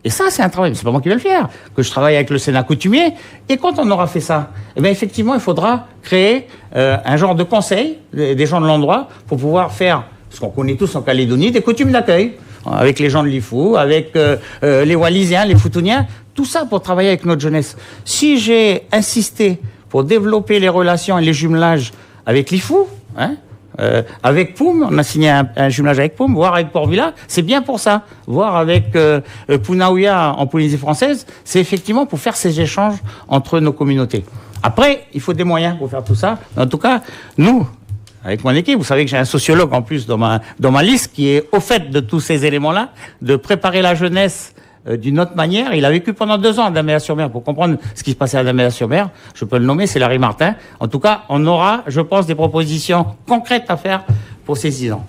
Et ça, c'est un travail. C'est pas moi qui vais le faire. Que je travaille avec le Sénat coutumier. Et quand on aura fait ça, eh bien, effectivement, il faudra créer un genre de conseil des gens de l'endroit pour pouvoir faire ce qu'on connaît tous en Calédonie, des coutumes d'accueil, avec les gens de l'Ifou, avec les Wallisiens, les Futuniens, tout ça pour travailler avec notre jeunesse. Si j'ai insisté pour développer les relations et les jumelages avec l'Ifou, avec Poum, on a signé un jumelage avec Poum, voire avec Port-Vila, c'est bien pour ça. Voire avec Punaouia en Polynésie française, c'est effectivement pour faire ces échanges entre nos communautés. Après, il faut des moyens pour faire tout ça. En tout cas, nous, avec mon équipe, vous savez que j'ai un sociologue en plus dans ma liste qui est au fait de tous ces éléments-là, de préparer la jeunesse d'une autre manière. Il a vécu pendant 2 ans à Dambéa-sur-Mer pour comprendre ce qui se passait à Dambéa-sur-Mer. Je peux le nommer, c'est Larry Martin. En tout cas, on aura, je pense, des propositions concrètes à faire pour ces 6 ans.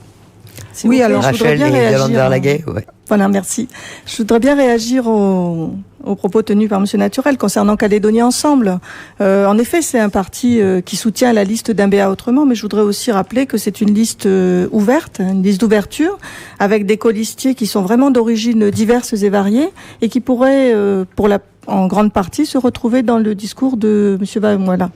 Oui, alors je voudrais bien réagir. Voilà, merci. Je voudrais bien réagir aux propos tenus par Monsieur Naturel concernant Calédonie Ensemble. En effet, c'est un parti qui soutient la liste Dambéa autrement, mais je voudrais aussi rappeler que c'est une liste ouverte, une liste d'ouverture, avec des colistiers qui sont vraiment d'origines diverses et variées et qui pourraient, en grande partie, se retrouver dans le discours de Monsieur Vamoala.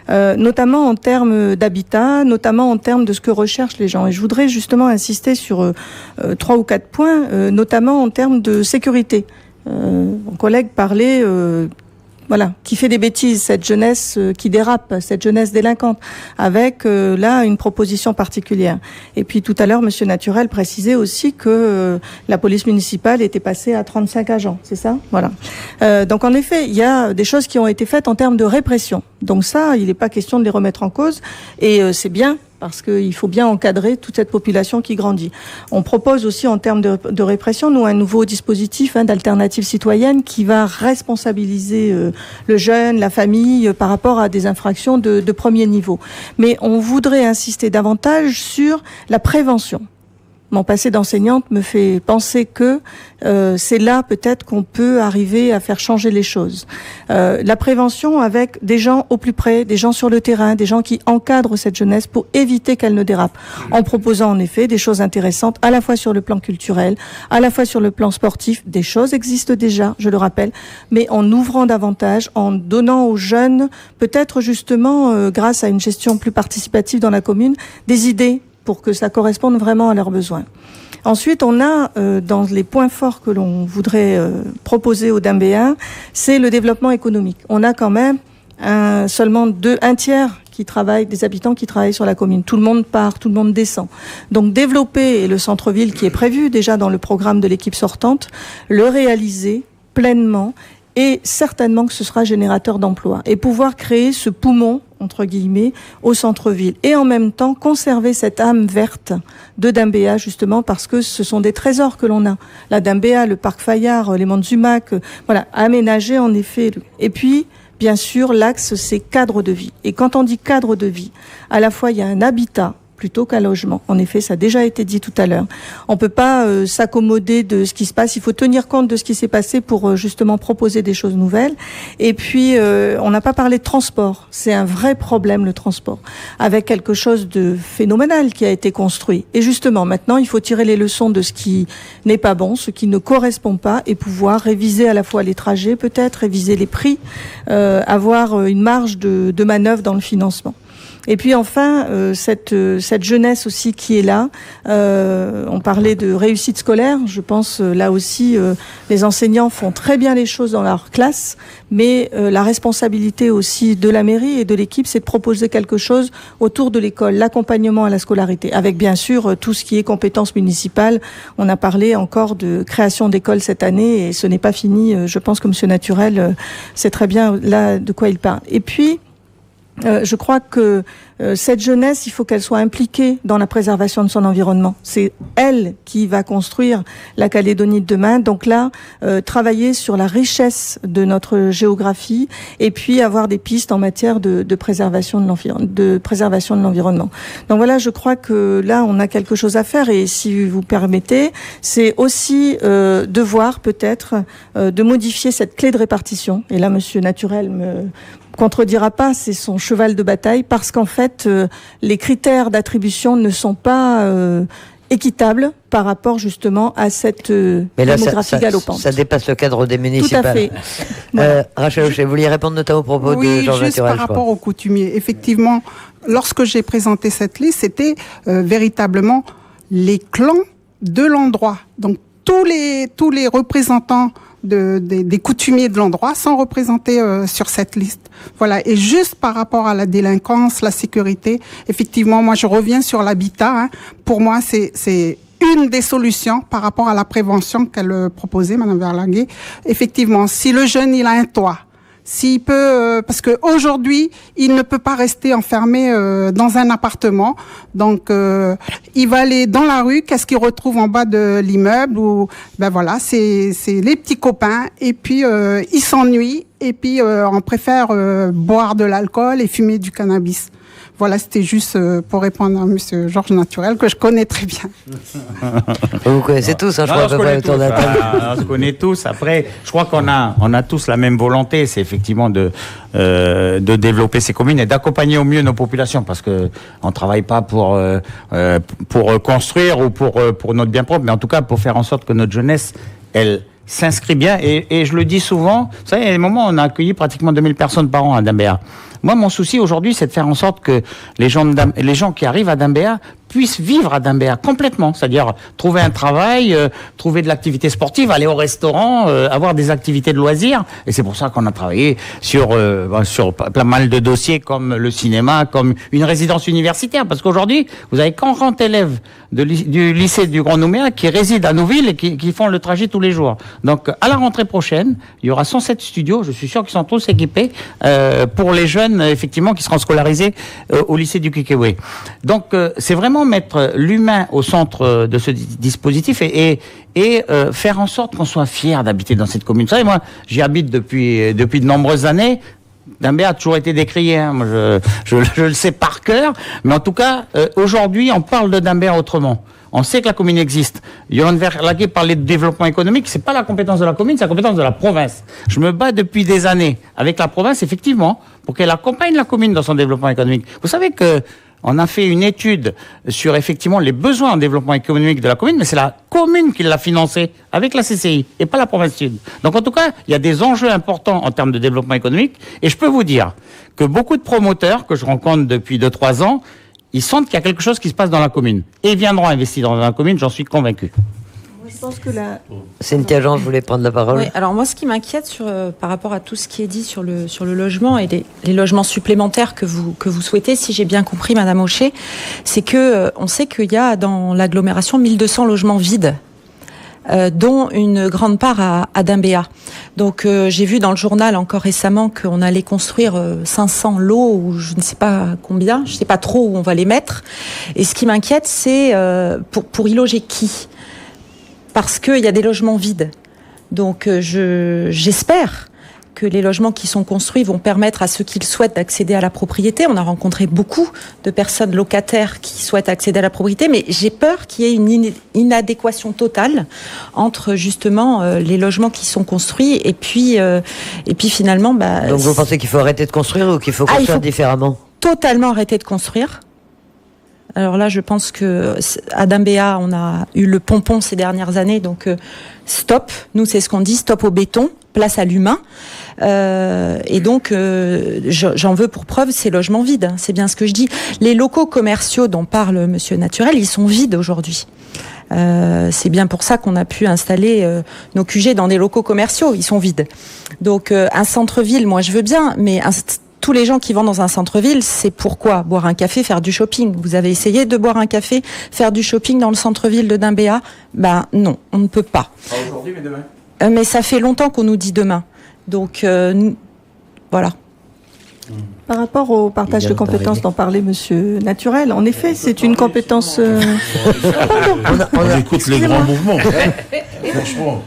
Notamment en termes d'habitat, notamment en termes de ce que recherchent les gens. Et je voudrais justement insister sur 3 ou 4 points, notamment en termes de sécurité. Mon collègue parlait, qui fait des bêtises, cette jeunesse qui dérape, cette jeunesse délinquante, avec là une proposition particulière. Et puis tout à l'heure, Monsieur Naturel précisait aussi que la police municipale était passée à 35 agents, c'est ça ? Voilà. Donc en effet, il y a des choses qui ont été faites en termes de répression. Donc ça, il n'est pas question de les remettre en cause, et c'est bien. Parce qu'il faut bien encadrer toute cette population qui grandit. On propose aussi en termes de répression, nous, un nouveau dispositif d'alternative citoyenne qui va responsabiliser le jeune, la famille, par rapport à des infractions de premier niveau. Mais on voudrait insister davantage sur la prévention. Mon passé d'enseignante me fait penser que c'est là peut-être qu'on peut arriver à faire changer les choses. La prévention avec des gens au plus près, des gens sur le terrain, des gens qui encadrent cette jeunesse pour éviter qu'elle ne dérape, en proposant en effet des choses intéressantes à la fois sur le plan culturel, à la fois sur le plan sportif. Des choses existent déjà, je le rappelle, mais en ouvrant davantage, en donnant aux jeunes, peut-être justement grâce à une gestion plus participative dans la commune, des idées pour que ça corresponde vraiment à leurs besoins. Ensuite, on a dans les points forts que l'on voudrait proposer au Dambéa, c'est le développement économique. On a quand même seulement un tiers des habitants qui travaillent sur la commune. Tout le monde part, tout le monde descend. Donc développer le centre-ville qui est prévu déjà dans le programme de l'équipe sortante, le réaliser pleinement, et certainement que ce sera générateur d'emplois. Et pouvoir créer ce poumon, entre guillemets, au centre-ville. Et en même temps, conserver cette âme verte de Dambéa, justement, parce que ce sont des trésors que l'on a. La Dambéa, le parc Fayard, les Montzumac, voilà, aménager en effet. Et puis, bien sûr, l'axe, c'est cadre de vie. Et quand on dit cadre de vie, à la fois, il y a un habitat plutôt qu'un logement. En effet, ça a déjà été dit tout à l'heure. On peut pas s'accommoder de ce qui se passe. Il faut tenir compte de ce qui s'est passé pour justement proposer des choses nouvelles. Et puis, on n'a pas parlé de transport. C'est un vrai problème, le transport, avec quelque chose de phénoménal qui a été construit. Et justement, maintenant, il faut tirer les leçons de ce qui n'est pas bon, ce qui ne correspond pas, et pouvoir réviser à la fois les trajets, peut-être, réviser les prix, avoir une marge de manœuvre dans le financement. Et puis enfin, cette jeunesse aussi qui est là. On parlait de réussite scolaire. Je pense là aussi, les enseignants font très bien les choses dans leur classe, mais la responsabilité aussi de la mairie et de l'équipe, c'est de proposer quelque chose autour de l'école, l'accompagnement à la scolarité, avec bien sûr tout ce qui est compétences municipales. On a parlé encore de création d'écoles cette année et ce n'est pas fini. Je pense que Monsieur Naturel sait très bien là de quoi il parle. Et puis, je crois que cette jeunesse, il faut qu'elle soit impliquée dans la préservation de son environnement. C'est elle qui va construire la Calédonie de demain. Donc là, travailler sur la richesse de notre géographie et puis avoir des pistes en matière de préservation de l'environnement. Donc voilà, je crois que là, on a quelque chose à faire. Et si vous permettez, c'est aussi de voir peut-être de modifier cette clé de répartition. Et là, Monsieur Naturel me contredira pas, c'est son cheval de bataille, parce qu'en fait, les critères d'attribution ne sont pas équitables par rapport justement à cette démographie galopante. Ça dépasse le cadre des municipales. Tout à fait. Voilà. Rachel Houchet, vous vouliez répondre notamment au propos de Georges Naturel, par rapport aux coutumiers. Effectivement, lorsque j'ai présenté cette liste, c'était véritablement les clans de l'endroit. Donc tous les représentants des coutumiers de l'endroit sont représentés sur cette liste. Voilà. Et juste par rapport à la délinquance, la sécurité, effectivement, moi je reviens sur l'habitat. Pour moi, c'est une des solutions par rapport à la prévention qu'elle proposait, Madame Verlaguet. Effectivement, si le jeune il a un toit, s'il peut, parce que aujourd'hui, il ne peut pas rester enfermé dans un appartement. Donc, il va aller dans la rue. Qu'est-ce qu'il retrouve en bas de l'immeuble? Ou ben voilà, c'est les petits copains. Et puis, il s'ennuie. Et puis, on préfère boire de l'alcool et fumer du cannabis. Voilà, c'était juste pour répondre à Monsieur Georges Naturel, que je connais très bien. Vous connaissez tous, je crois, à peu près autour de la table. On se connaît tous. Après, je crois qu'on a tous la même volonté, c'est effectivement de développer ces communes et d'accompagner au mieux nos populations, parce que on travaille pas pour construire ou pour notre bien propre, mais en tout cas pour faire en sorte que notre jeunesse, elle s'inscrit bien. Et je le dis souvent, vous savez, il y a des moments où on a accueilli pratiquement 2000 personnes par an à Dambéa. Moi, mon souci aujourd'hui, c'est de faire en sorte que les gens qui arrivent à Dambéa puissent vivre à Dambéa complètement, c'est-à-dire trouver un travail, trouver de l'activité sportive, aller au restaurant, avoir des activités de loisirs. Et c'est pour ça qu'on a travaillé sur pas mal de dossiers comme le cinéma, comme une résidence universitaire. Parce qu'aujourd'hui, vous avez 40 élèves du lycée du Grand Nouméa qui résident à Nouville et qui font le trajet tous les jours. Donc, à la rentrée prochaine, il y aura 107 studios. Je suis sûr qu'ils sont tous équipés pour les jeunes, effectivement, qui seront scolarisés au lycée du Kikewé. Donc, c'est vraiment mettre l'humain au centre de ce dispositif et faire en sorte qu'on soit fier d'habiter dans cette commune. Vous savez, moi, j'y habite depuis de nombreuses années. Dambéa a toujours été décrié, hein. Moi, je le sais par cœur, mais en tout cas, aujourd'hui, on parle de Dambéa autrement. On sait que la commune existe. Yolande Verlaguet parlait de développement économique. C'est pas la compétence de la commune, c'est la compétence de la province. Je me bats depuis des années avec la province, effectivement, pour qu'elle accompagne la commune dans son développement économique. Vous savez que on a fait une étude sur effectivement les besoins en développement économique de la commune, mais c'est la commune qui l'a financé avec la CCI et pas la province sud. Donc en tout cas, il y a des enjeux importants en termes de développement économique. Et je peux vous dire que beaucoup de promoteurs que je rencontre depuis 2-3 ans, ils sentent qu'il y a quelque chose qui se passe dans la commune. Et ils viendront investir dans la commune, j'en suis convaincu. Je pense que Cynthia Jean, je voulais prendre la parole. Oui, alors moi, ce qui m'inquiète par rapport à tout ce qui est dit sur le logement et les logements supplémentaires que vous souhaitez, si j'ai bien compris, Madame Aucher, c'est que on sait qu'il y a dans l'agglomération 1200 logements vides. Dont une grande part à Dimbéa. Donc j'ai vu dans le journal encore récemment qu'on allait construire 500 lots ou je ne sais pas combien, je ne sais pas trop où on va les mettre. Et ce qui m'inquiète, c'est pour y loger qui ? Parce qu'il y a des logements vides. Donc j'espère que les logements qui sont construits vont permettre à ceux qui le souhaitent d'accéder à la propriété. On a rencontré beaucoup de personnes locataires qui souhaitent accéder à la propriété, mais j'ai peur qu'il y ait une inadéquation totale entre justement les logements qui sont construits et puis finalement... Donc vous pensez qu'il faut arrêter de construire ou qu'il faut construire différemment ? Totalement arrêter de construire. Alors là, je pense que à Dimbéa, on a eu le pompon ces dernières années, donc stop. Nous, c'est ce qu'on dit, stop au béton, place à l'humain. Et donc, j'en veux pour preuve ces logements vides. Hein, c'est bien ce que je dis. Les locaux commerciaux dont parle Monsieur Naturel, ils sont vides aujourd'hui. C'est bien pour ça qu'on a pu installer nos QG dans des locaux commerciaux. Ils sont vides. Donc, un centre-ville, moi, je veux bien, mais tous les gens qui vont dans un centre-ville, c'est pourquoi boire un café, faire du shopping. Vous avez essayé de boire un café, faire du shopping dans le centre-ville de Dimbéa ? Ben non, on ne peut pas. Pas aujourd'hui, mais demain. Mais ça fait longtemps qu'on nous dit demain. Donc voilà. Par rapport au partage de compétences dont parlait Monsieur Naturel, en effet, c'est une compétence... On écoute les grands mouvements. Franchement.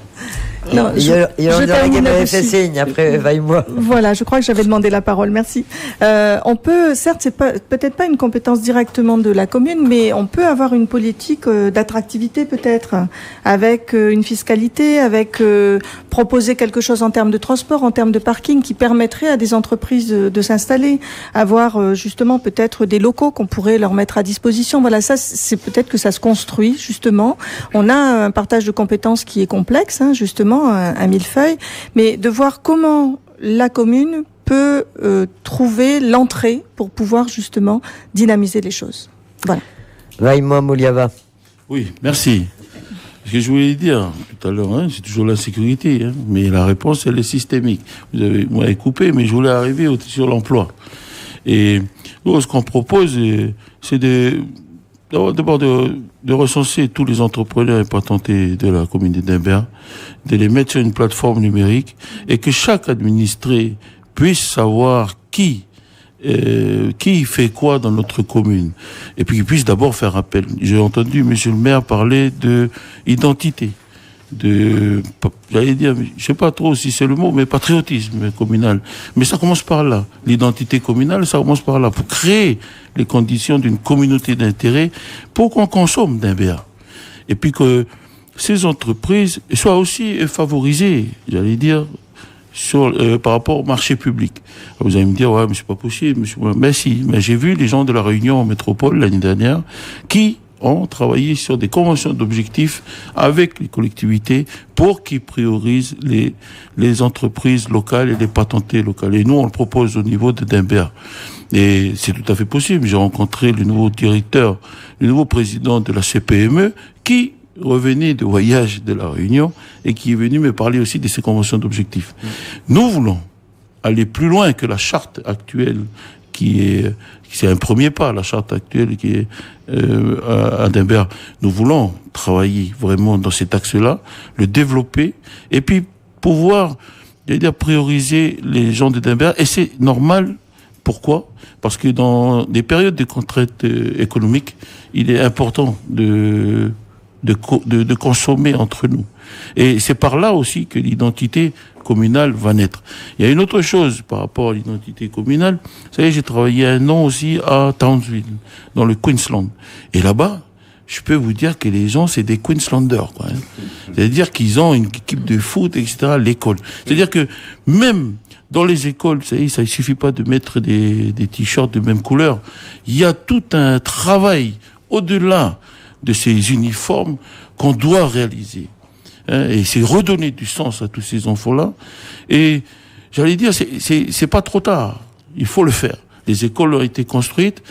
Non, il y a un termine qui m'avait là-dessus. fait signe, après, vaille-moi. Voilà, je crois que j'avais demandé la parole, merci. On peut, certes, c'est peut-être pas une compétence directement de la commune, mais on peut avoir une politique d'attractivité peut-être, avec une fiscalité, avec proposer quelque chose en termes de transport, en termes de parking, qui permettrait à des entreprises de s'installer, avoir justement peut-être des locaux qu'on pourrait leur mettre à disposition. Voilà, ça, c'est peut-être que ça se construit, justement. On a un partage de compétences qui est complexe, hein, justement, un millefeuille, mais de voir comment la commune peut trouver l'entrée pour pouvoir justement dynamiser les choses. Voilà. Vaille-moi, Mouliava. Oui, merci. Ce que je voulais dire tout à l'heure, hein, c'est toujours l'insécurité, hein, mais la réponse, elle est systémique. Vous m'avez coupé, mais je voulais arriver sur l'emploi. Et nous, ce qu'on propose, c'est d'abord de recenser tous les entrepreneurs et patentés de la commune de Dimbéa, de les mettre sur une plateforme numérique et que chaque administré puisse savoir qui fait quoi dans notre commune. Et puis qu'il puisse d'abord faire appel. J'ai entendu monsieur le maire parler de identité, j'allais dire, je sais pas trop si c'est le mot, mais patriotisme communal. Mais ça commence par là. L'identité communale, ça commence par là. Pour créer les conditions d'une communauté d'intérêt pour qu'on consomme Dimbéa. Et puis que ces entreprises soient aussi favorisées, j'allais dire, par rapport au marché public. Vous allez me dire, ouais, mais c'est pas possible, monsieur. Mais si, mais j'ai vu les gens de la Réunion en métropole l'année dernière qui ont travaillé sur des conventions d'objectifs avec les collectivités pour qu'ils priorisent les entreprises locales et les patentés locales. Et nous, on le propose au niveau de Dimbéa. Et c'est tout à fait possible. J'ai rencontré le nouveau directeur, le nouveau président de la CPME qui revenait de voyage de la Réunion et qui est venu me parler aussi de ces conventions d'objectifs. Nous voulons aller plus loin que la charte actuelle c'est un premier pas, la charte actuelle qui est à Dimbéa. Nous voulons travailler vraiment dans cet axe-là, le développer et puis pouvoir, j'allais dire, prioriser les gens de Dimbéa. Et c'est normal. Pourquoi ? Parce que dans des périodes de contraintes économiques, il est important de consommer entre nous. Et c'est par là aussi que l'identité communale va naître. Il y a une autre chose par rapport à l'identité communale. Vous savez, j'ai travaillé un an aussi à Townsville, dans le Queensland. Et là-bas, je peux vous dire que les gens, c'est des Queenslanders, quoi. Hein. C'est-à-dire qu'ils ont une équipe de foot, etc., à l'école. C'est-à-dire que même dans les écoles, vous savez, ça ne suffit pas de mettre des t-shirts de même couleur. Il y a tout un travail au-delà de ces uniformes qu'on doit réaliser. Hein, et c'est redonner du sens à tous ces enfants-là. Et j'allais dire, c'est pas trop tard. Il faut le faire. les écoles ont été construites,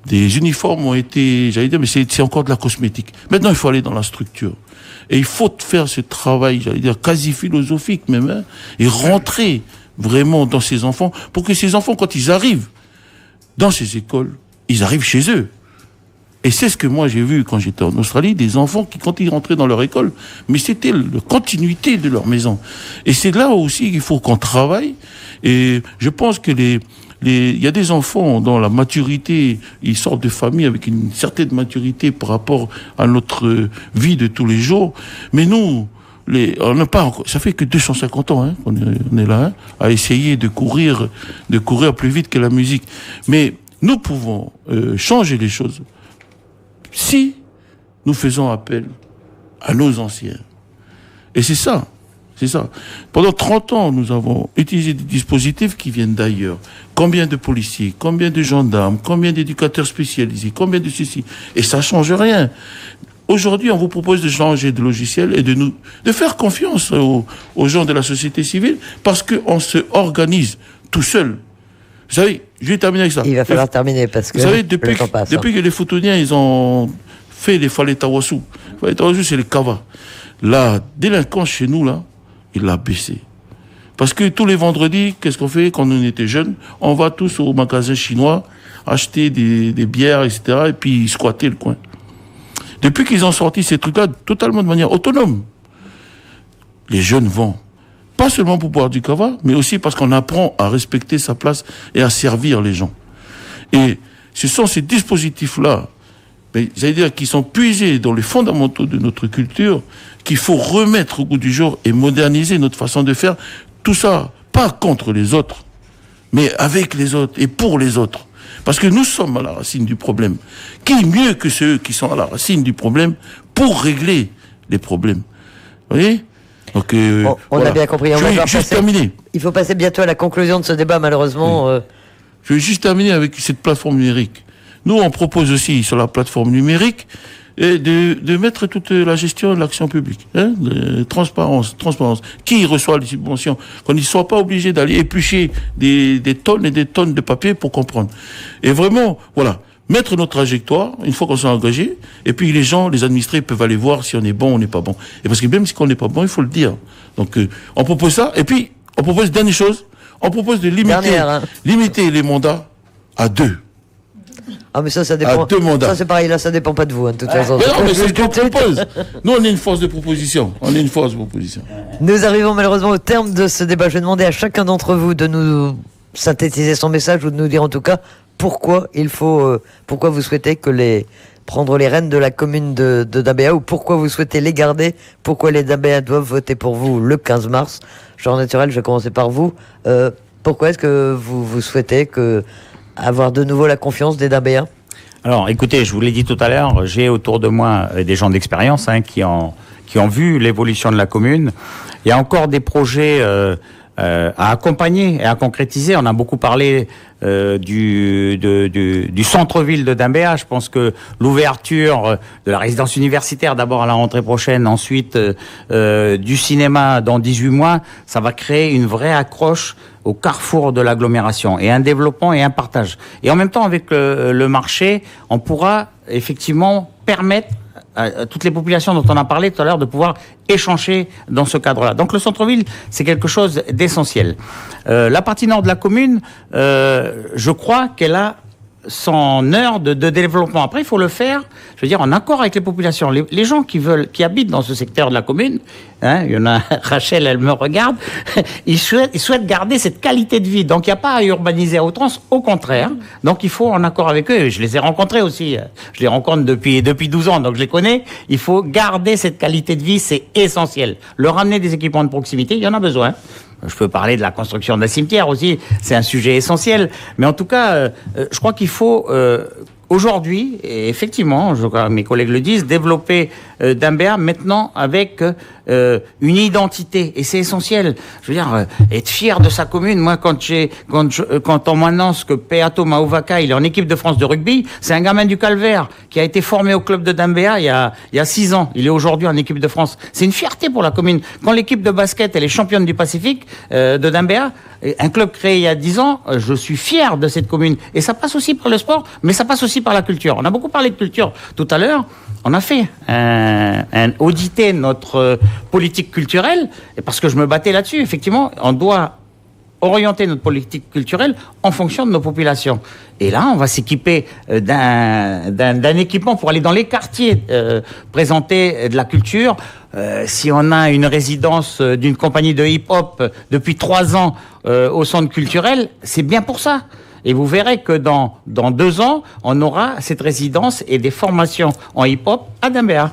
des uniformes ont été, j'allais dire, mais c'est encore de la cosmétique. Maintenant, il faut aller dans la structure. Et il faut faire ce travail, j'allais dire, quasi philosophique même, hein, et rentrer vraiment dans ces enfants, pour que ces enfants, quand ils arrivent dans ces écoles, ils arrivent chez eux. Et c'est ce que moi j'ai vu quand j'étais en Australie, des enfants qui, quand ils rentraient dans leur école, mais c'était la continuité de leur maison. Et c'est là aussi qu'il faut qu'on travaille. Et je pense que il y a des enfants dont la maturité, ils sortent de famille avec une certaine maturité par rapport à notre vie de tous les jours. Mais nous, on n'a pas encore, ça fait que 250 ans, hein, on est là, hein, à essayer de courir plus vite que la musique. Mais nous pouvons changer les choses si nous faisons appel à nos anciens. Et c'est ça. Pendant 30 ans, nous avons utilisé des dispositifs qui viennent d'ailleurs. Combien de policiers, combien de gendarmes, combien d'éducateurs spécialisés, combien de ceci. Et ça change rien. Aujourd'hui, on vous propose de changer de logiciel et de faire confiance aux gens de la société civile parce qu'on se organise tout seul. Vous savez, je vais terminer avec ça. Il va falloir terminer parce que vous savez, depuis que les Futuniens, ils ont fait les Faletawasu. Les Faletawasu, c'est les Kava. La délinquance chez nous, là, il a baissé. Parce que tous les vendredis, qu'est-ce qu'on fait quand on était jeunes? On va tous au magasin chinois, acheter des bières, etc., et puis squatter le coin. Depuis qu'ils ont sorti ces trucs-là, totalement de manière autonome, les jeunes vont. Pas seulement pour boire du kava, mais aussi parce qu'on apprend à respecter sa place et à servir les gens. Et ce sont ces dispositifs-là, j'allais dire, qui sont puisés dans les fondamentaux de notre culture, qu'il faut remettre au goût du jour et moderniser notre façon de faire. Tout ça, pas contre les autres, mais avec les autres et pour les autres. Parce que nous sommes à la racine du problème. Qui mieux que ceux qui sont à la racine du problème pour régler les problèmes? Vous voyez? Donc, on voilà. a bien compris. Je vais juste terminer. Il faut passer bientôt à la conclusion de ce débat, malheureusement. Oui. Je vais juste terminer avec cette plateforme numérique. Nous, on propose aussi sur la plateforme numérique de mettre toute la gestion de l'action publique. Hein, de transparence. Qui reçoit les subventions? Qu'on ne soit pas obligé d'aller éplucher des tonnes et des tonnes de papier pour comprendre. Et vraiment, voilà. Mettre notre trajectoire, une fois qu'on s'est engagé, et puis les gens, les administrés peuvent aller voir si on est bon ou on n'est pas bon. Et parce que même si on n'est pas bon, il faut le dire. Donc, on propose ça, et puis, on propose dernière chose, on propose de limiter les mandats à 2. Ah, mais ça dépend. À 2 mandats. Ça, c'est pareil, là, ça dépend pas de vous, hein, de toute façon. Mais non, mais c'est ce qu'on propose. Nous, on est une force de proposition. Nous arrivons malheureusement au terme de ce débat. Je vais demander à chacun d'entre vous de nous synthétiser son message ou de nous dire en tout cas pourquoi vous souhaitez prendre les rênes de la commune de Dambéa, ou pourquoi vous souhaitez les garder, pourquoi les Dambéens doivent voter pour vous le 15 mars. Genre naturel, je vais commencer par vous. Pourquoi est-ce que vous souhaitez avoir de nouveau la confiance des Dambéens? Alors, écoutez, je vous l'ai dit tout à l'heure, j'ai autour de moi des gens d'expérience qui ont vu l'évolution de la commune. Il y a encore des projets à accompagner et à concrétiser. On a beaucoup parlé du centre-ville de Dambéa. Je pense que l'ouverture de la résidence universitaire, d'abord à la rentrée prochaine, ensuite du cinéma dans 18 mois, ça va créer une vraie accroche au carrefour de l'agglomération, et un développement et un partage. Et en même temps, avec le marché, on pourra effectivement permettre à toutes les populations dont on a parlé tout à l'heure de pouvoir échanger dans ce cadre-là. Donc le centre-ville, c'est quelque chose d'essentiel. La partie nord de la commune, je crois qu'elle a son heure de développement. Après, il faut le faire, je veux dire, en accord avec les populations. Les gens qui habitent dans ce secteur de la commune, hein, il y en a, Rachel, elle me regarde, ils souhaitent garder cette qualité de vie. Donc, il n'y a pas à urbaniser à outrance, au contraire. Donc, il faut en accord avec eux. Je les ai rencontrés aussi. Je les rencontre depuis 12 ans, donc je les connais. Il faut garder cette qualité de vie, c'est essentiel. Leur amener des équipements de proximité, il y en a besoin. Je peux parler de la construction d'un cimetière aussi, c'est un sujet essentiel. Mais en tout cas, je crois qu'il faut aujourd'hui, et effectivement, je crois que mes collègues le disent, développer Dambéa maintenant avec une identité, et c'est essentiel. Je veux dire, être fier de sa commune. Moi, quand on m'annonce que Peato Mauvaka, il est en équipe de France de rugby, c'est un gamin du Calvaire qui a été formé au club de Dambéa il y a 6 ans. Il est aujourd'hui en équipe de France. C'est une fierté pour la commune. Quand l'équipe de basket, elle est championne du Pacifique de Dambéa, un club créé il y a 10 ans, je suis fier de cette commune. Et ça passe aussi par le sport, mais ça passe aussi par la culture. On a beaucoup parlé de culture tout à l'heure. On a fait auditer notre politique culturelle, et parce que je me battais là-dessus. Effectivement, on doit orienter notre politique culturelle en fonction de nos populations. Et là, on va s'équiper d'un équipement pour aller dans les quartiers, présenter de la culture. Si on a une résidence d'une compagnie de hip-hop depuis 3 ans au centre culturel, c'est bien pour ça. Et vous verrez que dans 2 ans, on aura cette résidence et des formations en hip-hop à Dambéa.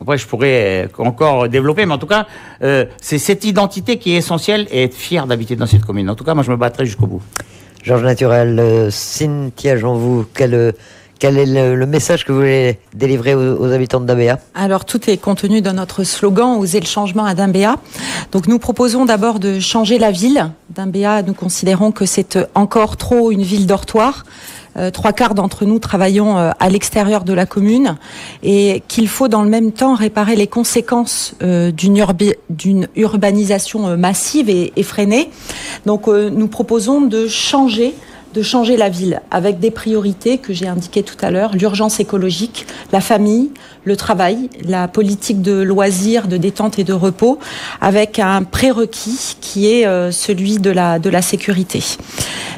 Après, je pourrais encore développer, mais en tout cas, c'est cette identité qui est essentielle et être fier d'habiter dans cette commune. En tout cas, moi, je me battrai jusqu'au bout. Georges Naturel, Cynthia Janvou, quel est le message que vous voulez délivrer aux habitants de Dambéa? Alors, tout est contenu dans notre slogan « Oser le changement à Dambéa ». Donc, nous proposons d'abord de changer la ville. Dambéa, nous considérons que c'est encore trop une ville dortoir. 3/4 d'entre nous travaillons à l'extérieur de la commune et qu'il faut dans le même temps réparer les conséquences d'une urbanisation massive et effrénée. Donc, nous proposons de changer la ville avec des priorités que j'ai indiquées tout à l'heure, l'urgence écologique, la famille, le travail, la politique de loisirs, de détente et de repos, avec un prérequis qui est celui de la sécurité.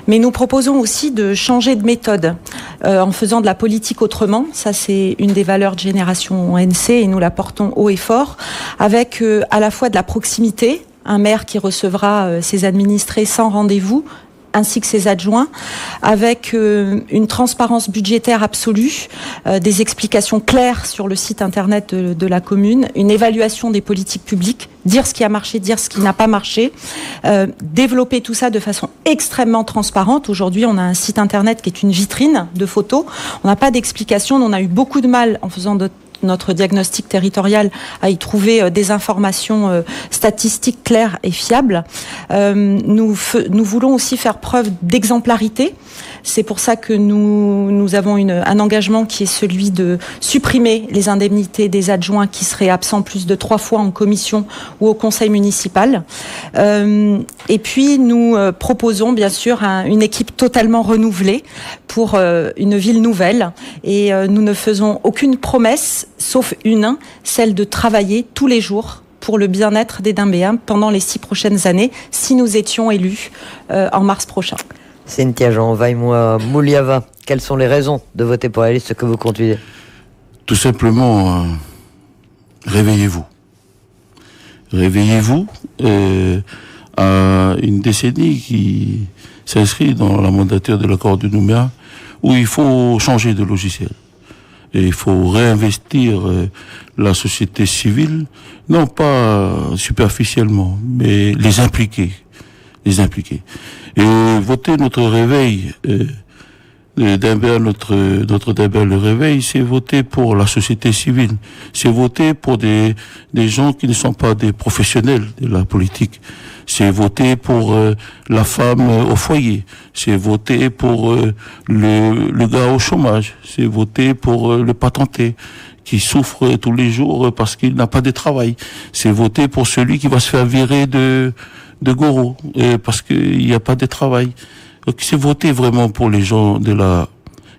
Mais nous proposons aussi de changer de méthode en faisant de la politique autrement. Ça, c'est une des valeurs de Génération ONC et nous la portons haut et fort, avec à la fois de la proximité, un maire qui recevra ses administrés sans rendez-vous, ainsi que ses adjoints, avec une transparence budgétaire absolue, des explications claires sur le site internet de la commune, une évaluation des politiques publiques, dire ce qui a marché, dire ce qui n'a pas marché, développer tout ça de façon extrêmement transparente. Aujourd'hui, on a un site internet qui est une vitrine de photos. On n'a pas d'explication. On a eu beaucoup de mal en faisant notre diagnostic territorial à y trouver des informations statistiques claires et fiables. Nous voulons aussi faire preuve d'exemplarité. C'est pour ça que nous avons un engagement qui est celui de supprimer les indemnités des adjoints qui seraient absents plus de 3 fois en commission ou au conseil municipal. Et puis nous proposons bien sûr une équipe totalement renouvelée pour une ville nouvelle. Et nous ne faisons aucune promesse, sauf une, celle de travailler tous les jours pour le bien-être des Dambéens pendant les 6 prochaines années, si nous étions élus en mars prochain. Cynthia Jean, Vaimoua Mouliava, quelles sont les raisons de voter pour la liste que vous conduisez? Tout simplement, réveillez-vous. Réveillez-vous à une décennie qui s'inscrit dans la mandature de l'accord de Nouméa, où il faut changer de logiciel. Et il faut réinvestir la société civile, non pas superficiellement, mais les impliquer. Et voter notre réveil, Dambéa, notre Dambéa le réveil, c'est voter pour la société civile. C'est voter pour des gens qui ne sont pas des professionnels de la politique. C'est voter pour la femme au foyer. C'est voter pour le gars au chômage. C'est voter pour le patenté qui souffre tous les jours parce qu'il n'a pas de travail. C'est voter pour celui qui va se faire virer de Goro parce qu'il n'y a pas de travail. Donc c'est voter vraiment pour les gens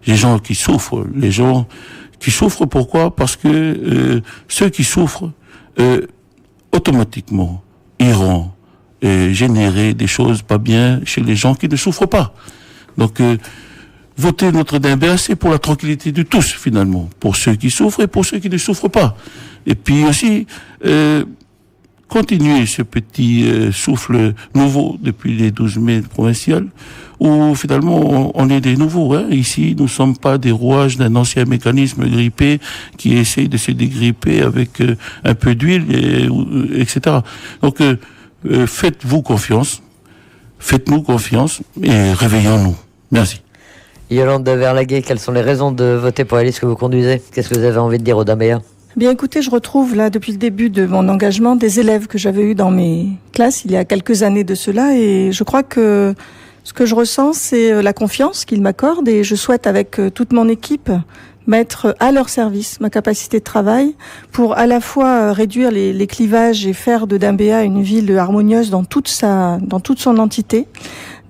les gens qui souffrent. Les gens qui souffrent, pourquoi? Parce que ceux qui souffrent automatiquement iront générer des choses pas bien chez les gens qui ne souffrent pas. Donc voter notre Dambéa, c'est pour la tranquillité de tous finalement, pour ceux qui souffrent et pour ceux qui ne souffrent pas. Et puis aussi continuer ce petit souffle nouveau depuis les 12 mai provinciales, où finalement on est des nouveaux. Ici, nous ne sommes pas des rouages d'un ancien mécanisme grippé qui essaye de se dégripper avec un peu d'huile, etc. Donc faites-vous confiance, faites-nous confiance et réveillons-nous. Merci. Yolande Verlaguet, quelles sont les raisons de voter pour la liste que vous conduisez? Qu'est-ce que vous avez envie de dire aux Dambéa? Bien écoutez, je retrouve là depuis le début de mon engagement des élèves que j'avais eus dans mes classes il y a quelques années de cela, et je crois que ce que je ressens, c'est la confiance qu'ils m'accordent, et je souhaite avec toute mon équipe mettre à leur service ma capacité de travail pour à la fois réduire les clivages et faire de Dambéa une ville harmonieuse dans toute son entité,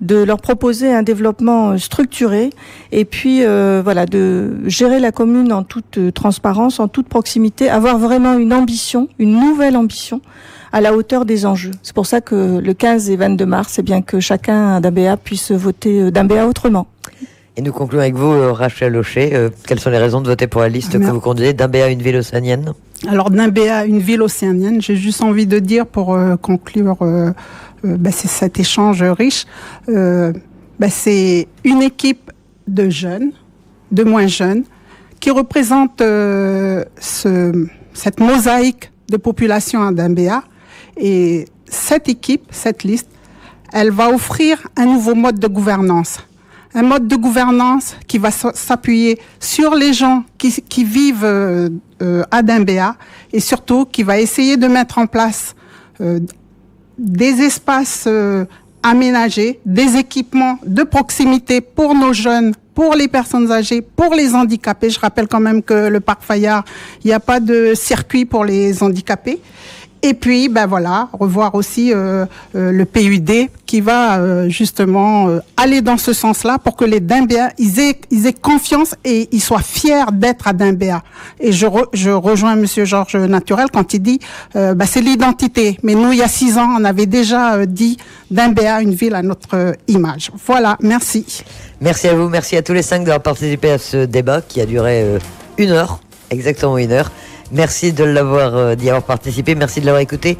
de leur proposer un développement structuré, et puis voilà, de gérer la commune en toute transparence, en toute proximité, avoir vraiment une ambition, une nouvelle ambition à la hauteur des enjeux. C'est pour ça que le 15 et 22 mars, c'est bien que chacun à Dambéa puisse voter Dambéa autrement. Et nous concluons avec vous, Rachel Hochet. Quelles sont les raisons de voter pour la liste que vous conduisez? Dambéa, une ville océanienne? Alors, Dambéa, une ville océanienne, j'ai juste envie de dire pour conclure c'est cet échange riche, c'est une équipe de jeunes, de moins jeunes, qui représente cette mosaïque de population à Dambéa. Et cette équipe, cette liste, elle va offrir un nouveau mode de gouvernance. Un mode de gouvernance qui va s'appuyer sur les gens qui vivent à Dambéa, et surtout qui va essayer de mettre en place des espaces aménagés, des équipements de proximité pour nos jeunes, pour les personnes âgées, pour les handicapés. Je rappelle quand même que le parc Fayard, il n'y a pas de circuit pour les handicapés. Et puis, revoir aussi le PUD qui va justement aller dans ce sens-là pour que les Dambéens, ils aient confiance et ils soient fiers d'être à Dambéa. Et je rejoins Monsieur Georges Naturel quand il dit, c'est l'identité. Mais nous, il y a 6 ans, on avait déjà dit Dambéa, une ville à notre image. Voilà, merci. Merci à vous, merci à tous les 5 d'avoir participé à ce débat qui a duré 1 heure, exactement 1 heure. Merci d'y avoir participé, merci de l'avoir écouté.